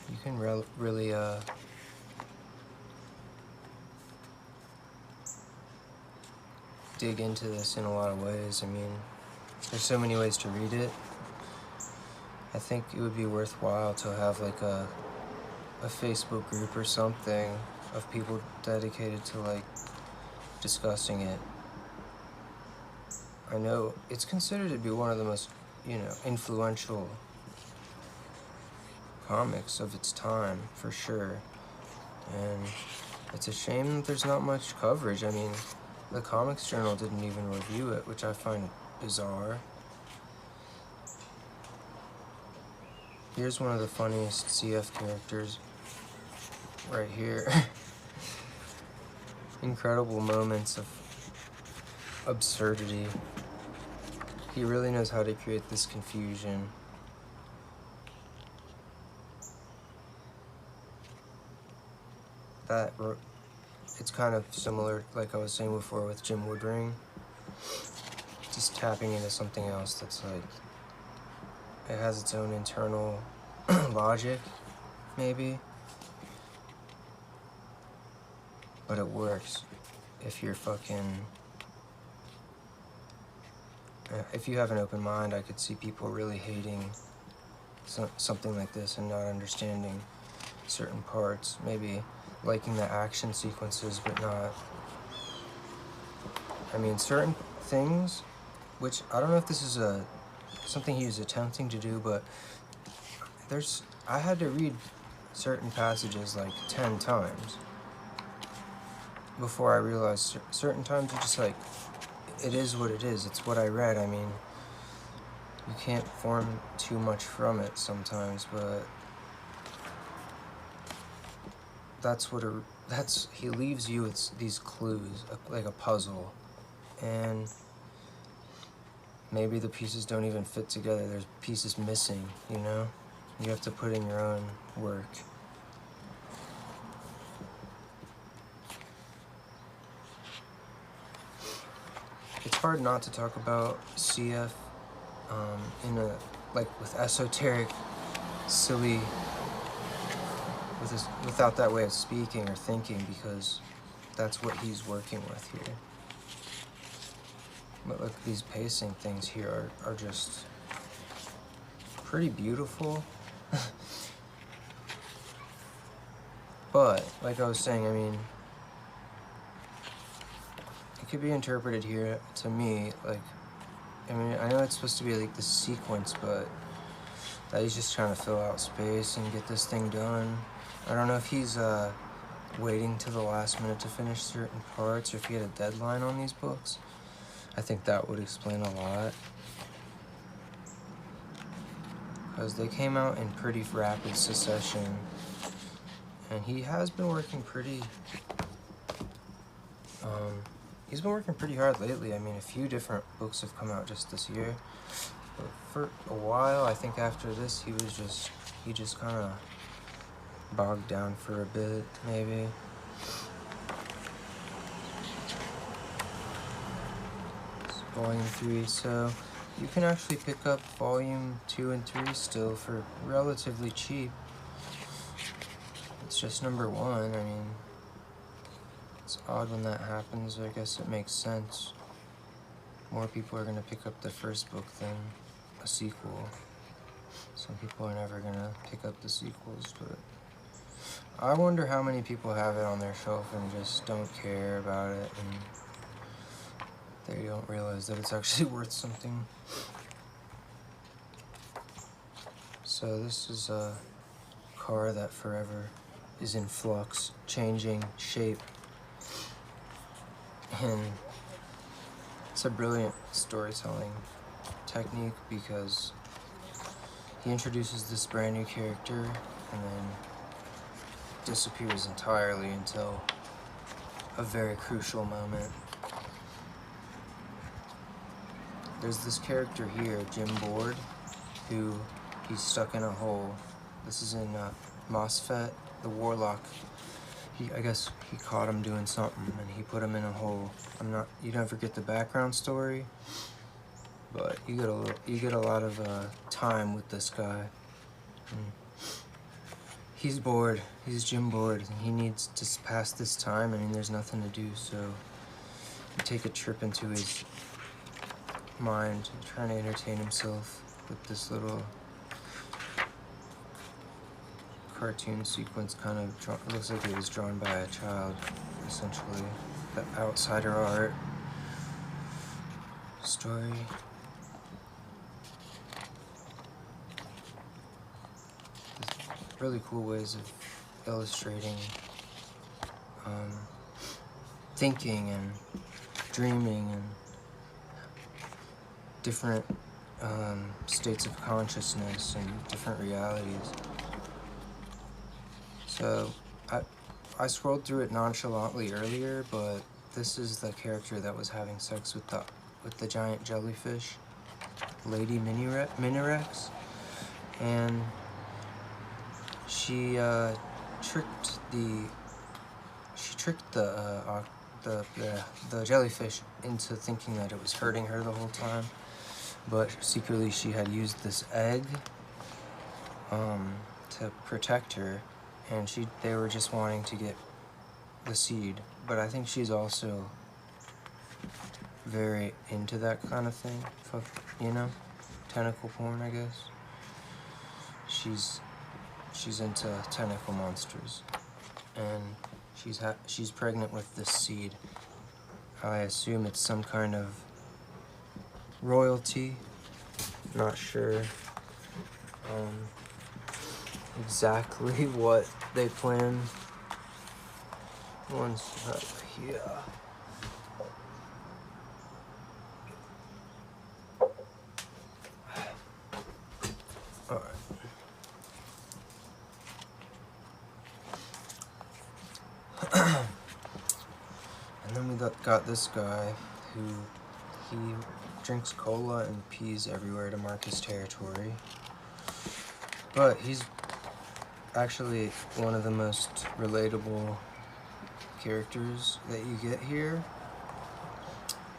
S1: You can really dig into this in a lot of ways. I mean, there's so many ways to read it. I think it would be worthwhile to have like a Facebook group or something of people dedicated to like discussing it. I know it's considered to be one of the most, influential comics of its time, for sure. And it's a shame that there's not much coverage. I mean, the Comics Journal didn't even review it, which I find bizarre. Here's one of the funniest CF characters right here. Incredible moments of absurdity. He really knows how to create this confusion. It's kind of similar, like I was saying before, with Jim Woodring. Just tapping into something else that's like, it has its own internal logic, maybe. But it works if you're if you have an open mind. I could see people really hating something like this and not understanding certain parts. Maybe liking the action sequences, but not, I mean, certain things, which I don't know if this is something he was attempting to do, but I had to read certain passages like 10 times before I realized certain times are just like, it is what it is, it's what I read. I mean, you can't form too much from it sometimes, but he leaves you with these clues, like a puzzle, and maybe the pieces don't even fit together. There's pieces missing, you know? You have to put in your own work. It's hard not to talk about CF with esoteric, silly, without that way of speaking or thinking, because that's what he's working with here. But look, these pacing things here are just pretty beautiful. But, like I was saying, I mean, it could be interpreted here, to me, like, I mean, I know it's supposed to be like the sequence, but that he's just trying to fill out space and get this thing done. I don't know if he's waiting to the last minute to finish certain parts, or if he had a deadline on these books. I think that would explain a lot, because they came out in pretty rapid succession, and he has been working pretty hard lately. I mean, a few different books have come out just this year, but for a while, I think after this, he just kind of bogged down for a bit, maybe. It's volume 3, so you can actually pick up volume 2 and 3 still for relatively cheap. It's just number 1, I mean, it's odd when that happens. I guess it makes sense. More people are going to pick up the first book than a sequel. Some people are never going to pick up the sequels, but I wonder how many people have it on their shelf and just don't care about it, and they don't realize that it's actually worth something. So this is a car that forever is in flux, changing shape. And it's a brilliant storytelling technique, because he introduces this brand new character and then disappears entirely until a very crucial moment. There's this character here, Jim Board, who he's stuck in a hole. This is in Mosfet, the warlock. I guess he caught him doing something and he put him in a hole. You don't forget the background story, but you get a lot of time with this guy. And he's bored. He's Jim Bored. He needs to pass this time. I mean, there's nothing to do, so you take a trip into his mind, trying to entertain himself with this little cartoon sequence. Kind of it looks like it was drawn by a child, essentially. The outsider art story. There's really cool ways of illustrating thinking and dreaming and different states of consciousness and different realities. So I scrolled through it nonchalantly earlier, but this is the character that was having sex with the giant jellyfish, Lady Minirex, and she tricked the jellyfish into thinking that it was hurting her the whole time, but secretly she had used this egg to protect her, and they were just wanting to get the seed. But I think she's also very into that kind of thing, you know, tentacle porn, I guess. She's into tentacle monsters, and she's pregnant with this seed. I assume it's some kind of royalty. Not sure exactly what they plan. One's up here. And then we got this guy who he drinks cola and pees everywhere to mark his territory. But he's actually one of the most relatable characters that you get here,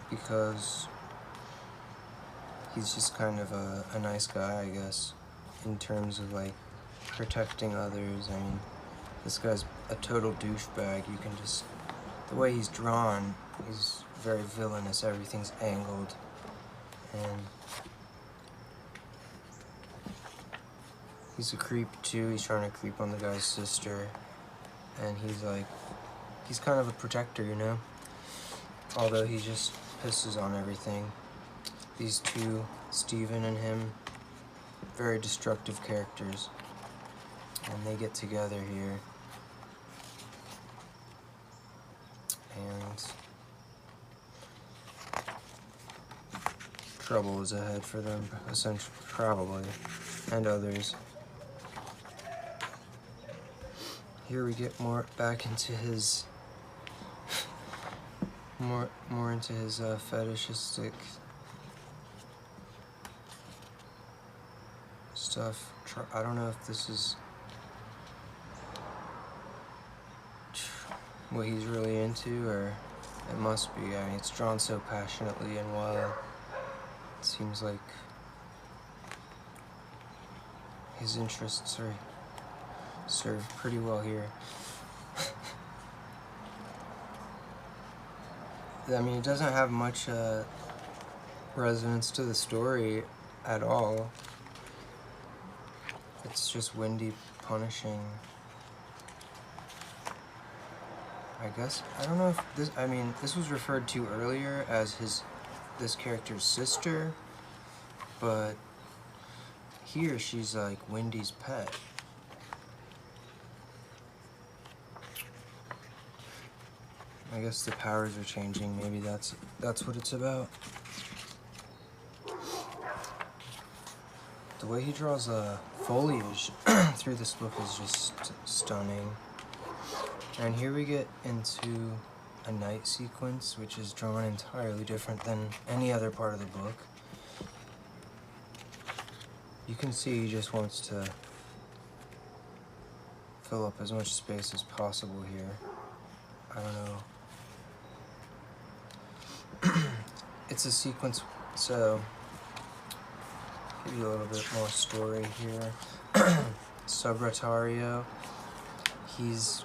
S1: because he's just kind of a nice guy, I guess, in terms of like protecting others. I mean, this guy's a total douchebag. You can just, the way he's drawn, he's very villainous. Everything's angled, and he's a creep too. He's trying to creep on the guy's sister, and he's kind of a protector, you know? Although he just pisses on everything. These two, Steven and him, very destructive characters. And they get together here. And trouble is ahead for them, essentially, probably, and others. Here we get more back into his more into his fetishistic stuff. I don't know if this is what he's really into, or it must be. I mean, it's drawn so passionately and well. It seems like his interests are served pretty well here. I mean, it doesn't have much resonance to the story at all. It's just Wendy punishing. I guess, I don't know if this, I mean, this was referred to earlier as this character's sister, but here she's like Wendy's pet. I guess the powers are changing. Maybe that's what it's about. The way he draws foliage through this book is just stunning. And here we get into a night sequence, which is drawn entirely different than any other part of the book. You can see he just wants to fill up as much space as possible here. I don't know. It's a sequence, so give you a little bit more story here. Subratario, he's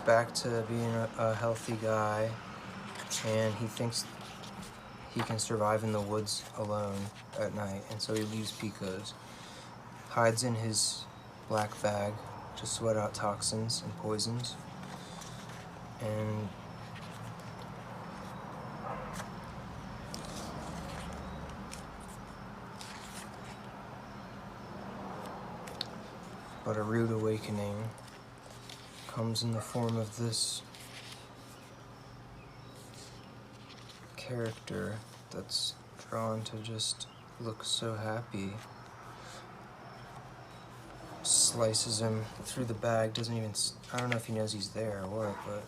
S1: back to being a healthy guy, and he thinks he can survive in the woods alone at night, and so he leaves Pico's, hides in his black bag to sweat out toxins and poisons, and but a rude awakening comes in the form of this character that's drawn to just look so happy. Slices him through the bag, doesn't even, I don't know if he knows he's there or what, but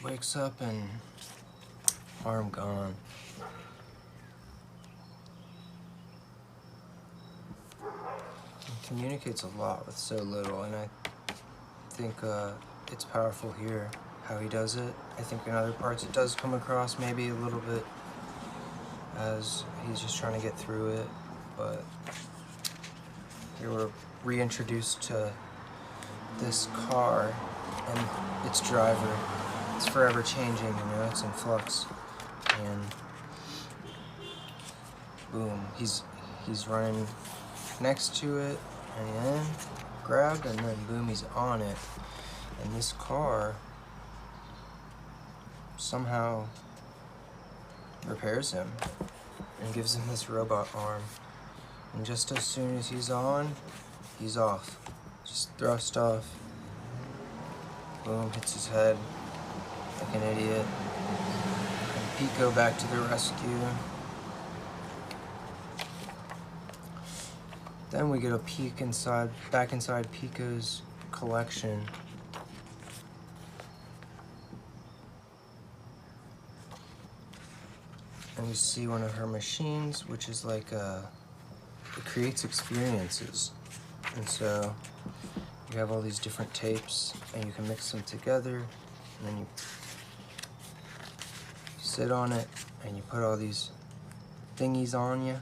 S1: wakes up and arm gone. Communicates a lot with so little, and I think it's powerful here how he does it. I think in other parts it does come across maybe a little bit as he's just trying to get through it, but here we're reintroduced to this car and its driver. It's forever changing, you know, it's in flux, and boom, he's running next to it, and then grabbed, and then boom, he's on it. And this car somehow repairs him and gives him this robot arm. And just as soon as he's on, he's off. Just thrust off. Boom, hits his head like an idiot. And Pico back to the rescue. Then we get a peek back inside Pico's collection. And we see one of her machines, which is like it creates experiences. And so you have all these different tapes, and you can mix them together, and then you sit on it, and you put all these thingies on you,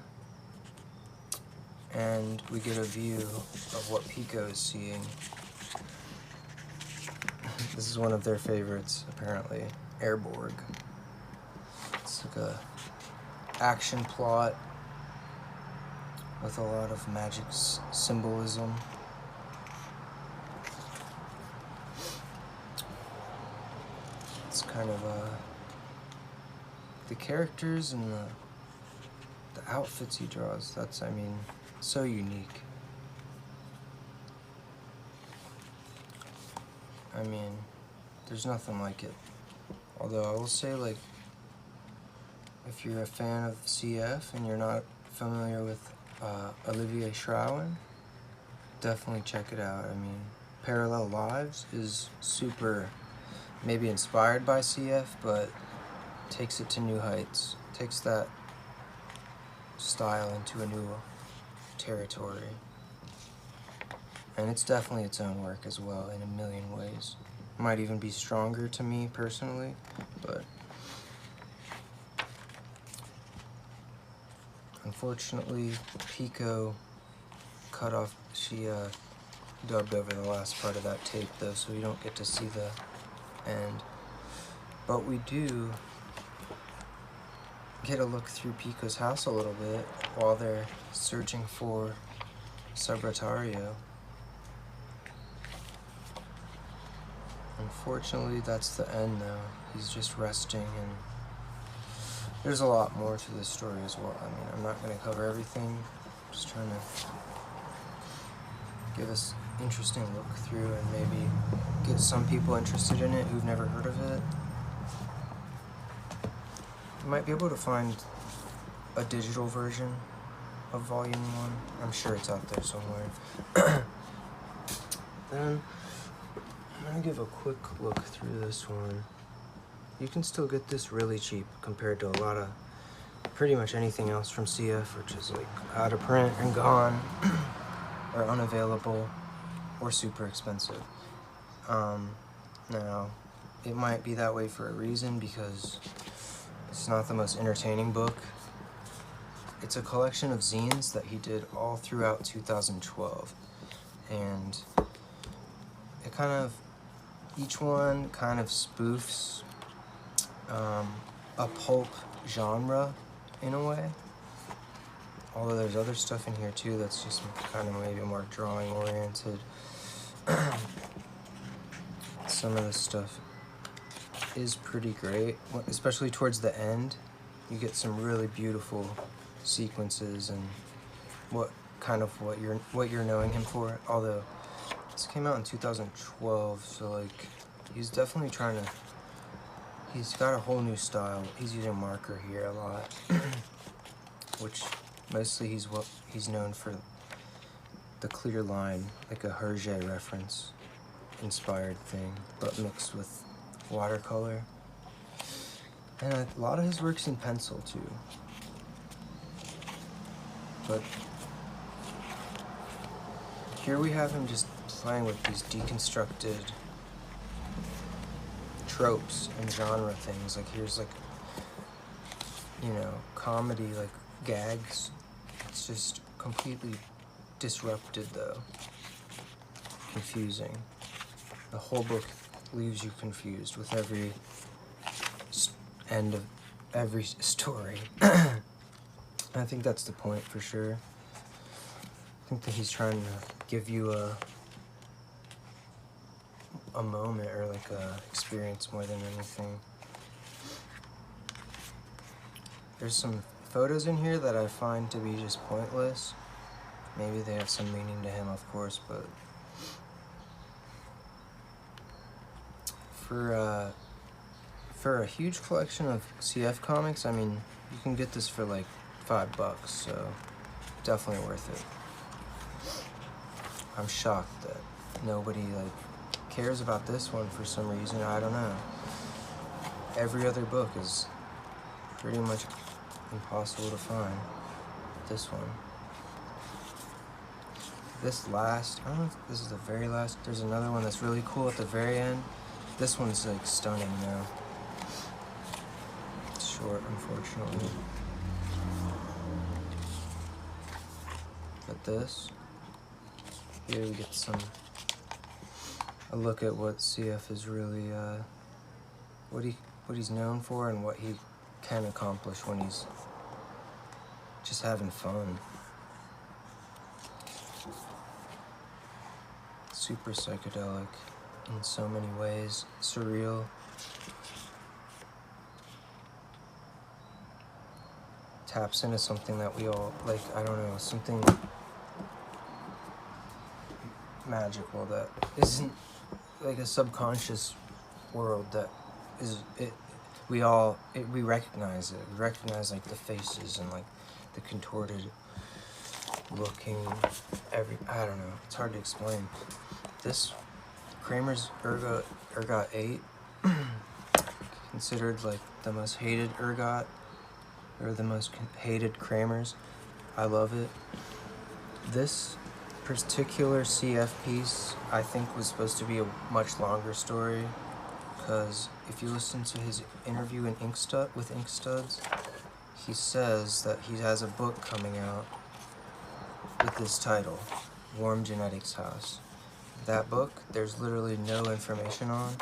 S1: and we get a view of what Pico is seeing. This is one of their favorites, apparently, Airborg. It's like a action plot with a lot of magic symbolism. It's kind of the characters and the outfits he draws, that's, I mean, so unique. I mean, there's nothing like it. Although I will say, like, if you're a fan of CF and you're not familiar with Olivier Schrouwen, definitely check it out. I mean, Parallel Lives is super, maybe inspired by CF, but takes it to new heights. Takes that style into a new territory. And it's definitely its own work as well in a million ways. Might even be stronger to me personally, but unfortunately, Pico cut off, she dubbed over the last part of that tape though, so we don't get to see the end. But we do get a look through Pico's house a little bit while they're searching for Subratario. Unfortunately, that's the end though. He's just resting, and there's a lot more to this story as well. I mean, I'm not going to cover everything. I'm just trying to give us an interesting look through and maybe get some people interested in it who've never heard of it. You might be able to find a digital version of Volume 1. I'm sure it's out there somewhere. Then I'm going to give a quick look through this one. You can still get this really cheap compared to a lot of pretty much anything else from CF, which is like out of print and gone, or unavailable, or super expensive. Now, it might be that way for a reason, because it's not the most entertaining book. It's a collection of zines that he did all throughout 2012, and it kind of, each one kind of spoofs a pulp genre in a way. Although there's other stuff in here too that's just kind of maybe more drawing oriented. Some of this stuff is pretty great, especially towards the end. You get some really beautiful sequences and what you're knowing him for. Although this came out in 2012, so like he's definitely trying to. He's got a whole new style. He's using marker here a lot, which mostly he's known for the clear line, like a Hergé reference inspired thing, but mixed with watercolor. And a lot of his work's in pencil too. But here we have him just playing with these deconstructed tropes and genre things. Like here's like, you know, comedy, like gags. It's just completely disrupted though. Confusing. The whole book leaves you confused with every end of every story. I think that's the point for sure. I think that he's trying to give you a moment or like a experience more than anything. There's some photos in here that I find to be just pointless. Maybe they have some meaning to him, of course, but for a huge collection of CF comics, I mean, you can get this for like $5, so definitely worth it. I'm shocked that nobody like cares about this one for some reason. I don't know. Every other book is pretty much impossible to find. This one. This last, I don't know if this is the very last. There's another one that's really cool at the very end. This one's like stunning though. It's short, unfortunately. But this, here we get a look at what CF is really, what he's known for and what he can accomplish when he's just having fun. Super psychedelic in so many ways, surreal. Taps into something that we all, like, I don't know, something magical that isn't like a subconscious world that is, we recognize it. We recognize like the faces and like the contorted looking, I don't know, it's hard to explain. This Kramers Ergot 8, considered like the most hated Ergot, or the most hated Kramers. I love it. This particular CF piece, I think, was supposed to be a much longer story, because if you listen to his interview with Inkstuds, he says that he has a book coming out with this title, Warm Genetics House. That book, there's literally no information on.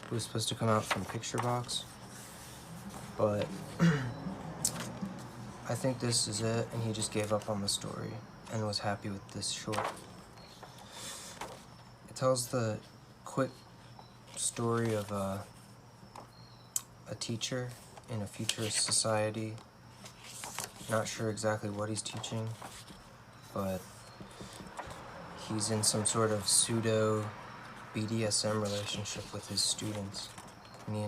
S1: It was supposed to come out from Picturebox, but I think this is it, and he just gave up on the story and was happy with this short. It tells the quick story of a teacher in a futurist society. Not sure exactly what he's teaching, but he's in some sort of pseudo BDSM relationship with his students, and he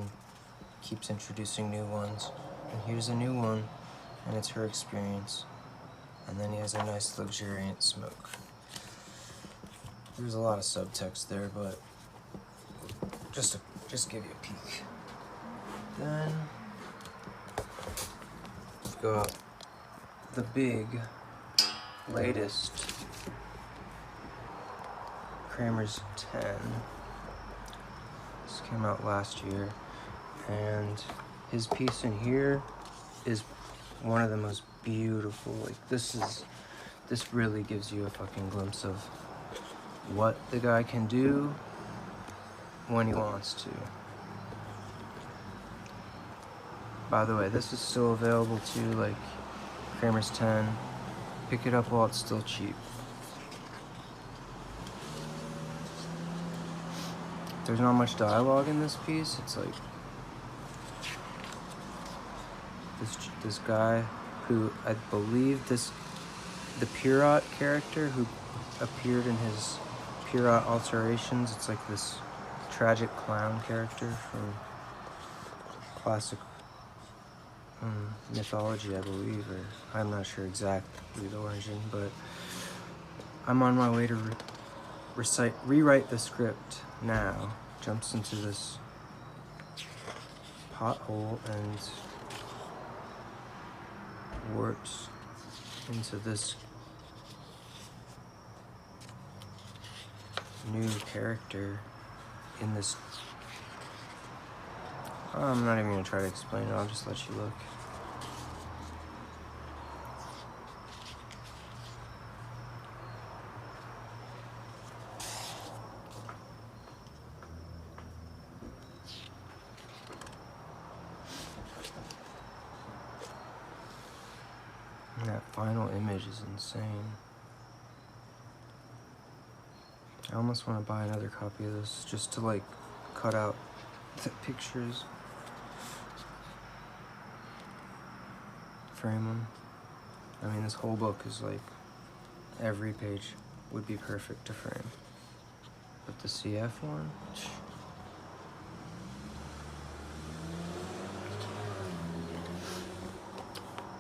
S1: keeps introducing new ones. And here's a new one, and it's her experience. And then he has a nice luxuriant smoke. There's a lot of subtext there, but just give you a peek. Then let's go out the big latest Kramers 10. This came out last year, and his piece in here is one of the most beautiful. Like, this really gives you a fucking glimpse of what the guy can do when he wants to. By the way, this is still available too, like Kramers 10. Pick it up while it's still cheap. There's not much dialogue in this piece. It's like this guy who, I believe the Pierrot character who appeared in his Pierrot alterations. It's like this tragic clown character from classic mythology, I believe, or I'm not sure exactly the origin, but I'm on my way to rewrite the script now. Jumps into this pothole and warps into this new character in this. I'm not even gonna try to explain it, I'll just let you look. And that final image is insane. I almost want to buy another copy of this just to like cut out the pictures, frame them. I mean, this whole book is like, every page would be perfect to frame. But the CF one,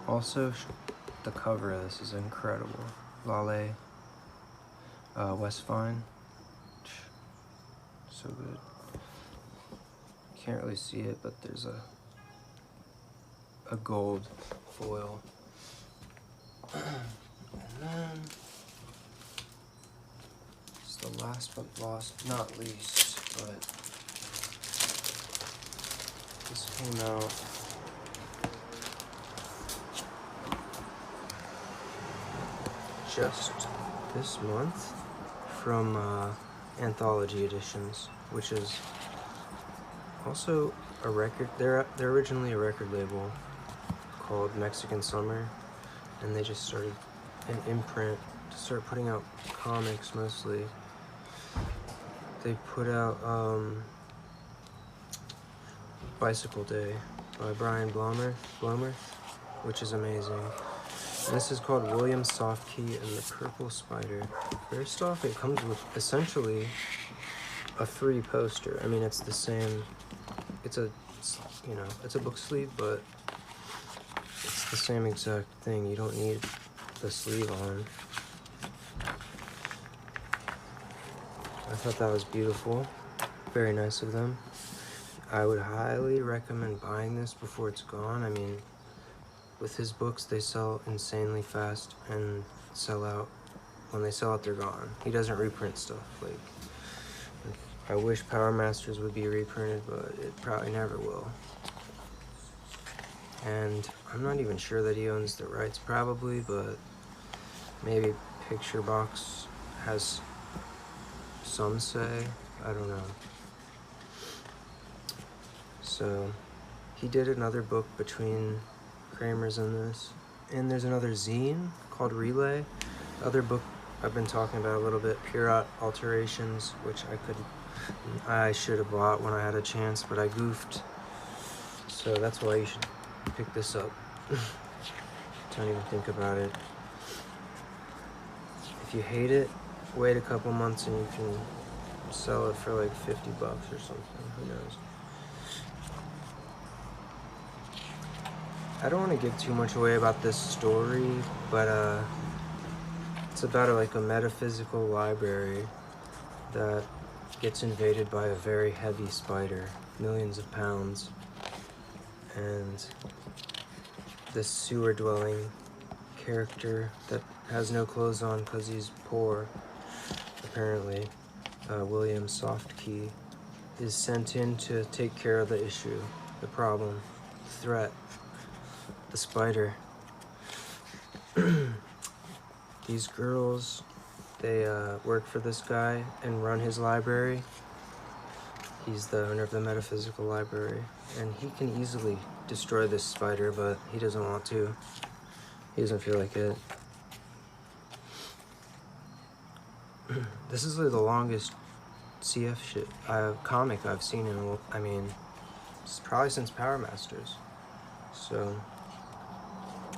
S1: also the cover of this is incredible. Lale Westfine. so good. Can't really see it, but there's a gold foil. And then it's the last but not least, but this came out just this month from Anthology Editions, which is also a record. They're originally a record label called Mexican Summer, and they just started an imprint to start putting out comics mostly. They put out Bicycle Day by Brian Blomerth, which is amazing. And this is called William Softkey and the Purple Spider. First off, it comes with essentially a free poster. I mean, it's the same. It's a book sleeve, but it's the same exact thing. You don't need the sleeve on. I thought that was beautiful. Very nice of them. I would highly recommend buying this before it's gone. I mean, with his books, they sell insanely fast and sell out. When they sell out, they're gone. He doesn't reprint stuff. Like, I wish Powr Masters would be reprinted, but it probably never will. And I'm not even sure that he owns the rights, probably, but maybe Picturebox has some say. I don't know. So he did another book between Kramers and this, and there's another zine called Relay. Other book I've been talking about a little bit, Pure Alterations, which I should have bought when I had a chance, but I goofed. So that's why you should pick this up. Don't even think about it. If you hate it, wait a couple months and you can sell it for like $50 or something. Who knows? I don't want to give too much away about this story, but it's about like a metaphysical library that gets invaded by a very heavy spider, millions of pounds, and this sewer-dwelling character that has no clothes on because he's poor, apparently, William Softkey, is sent in to take care of the issue, the problem, the threat, the spider. These girls, they work for this guy and run his library. He's the owner of the metaphysical library, and he can easily destroy this spider, but he doesn't want to. He doesn't feel like it. This is like the longest CF comic I've seen in, I mean, it's probably since Powr Masters. So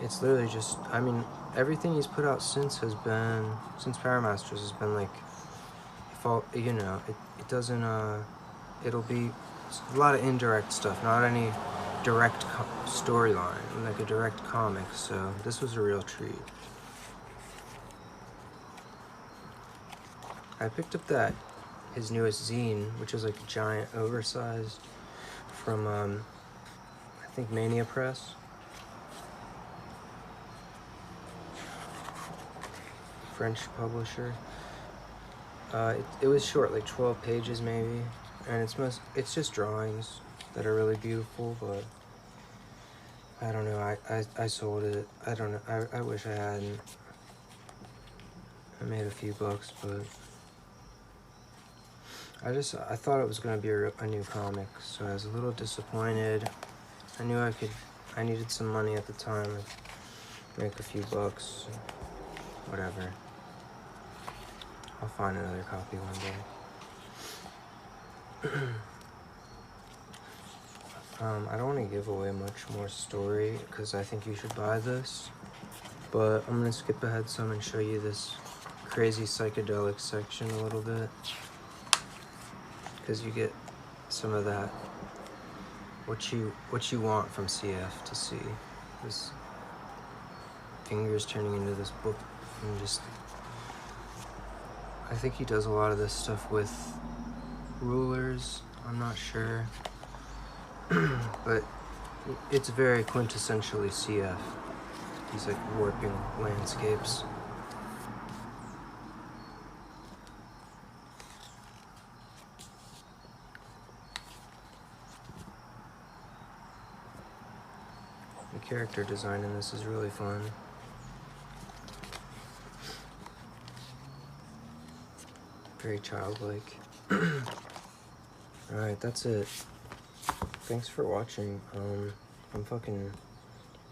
S1: it's literally just, I mean, everything he's put out since Powr Masters has been like, you know, it doesn't, it'll be a lot of indirect stuff, not any direct storyline, like a direct comic, so this was a real treat. I picked up his newest zine, which is like a giant, oversized, from, I think Mania Press. French publisher. It was short, like 12 pages maybe, and it's just drawings that are really beautiful, but I don't know, I sold it. I don't know, I wish I hadn't. I made a few bucks, but I thought it was gonna be a new comic, so I was a little disappointed. I knew I needed some money at the time to make a few bucks, whatever. I'll find another copy one day. I don't want to give away much more story because I think you should buy this, but I'm going to skip ahead some and show you this crazy psychedelic section a little bit, because you get some of that, what you want from CF to see. This fingers turning into this book, and just, I think he does a lot of this stuff with rulers, I'm not sure. But it's very quintessentially CF. These like warping landscapes. The character design in this is really fun. Very childlike. Alright, that's it. Thanks for watching.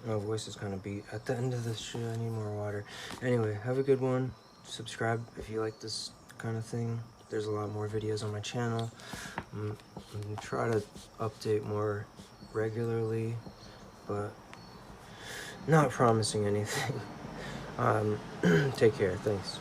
S1: My voice is kind of beat. At the end of this shit, I need more water. Anyway, have a good one. Subscribe if you like this kind of thing. There's a lot more videos on my channel. I'm gonna try to update more regularly, but not promising anything. Take care. Thanks.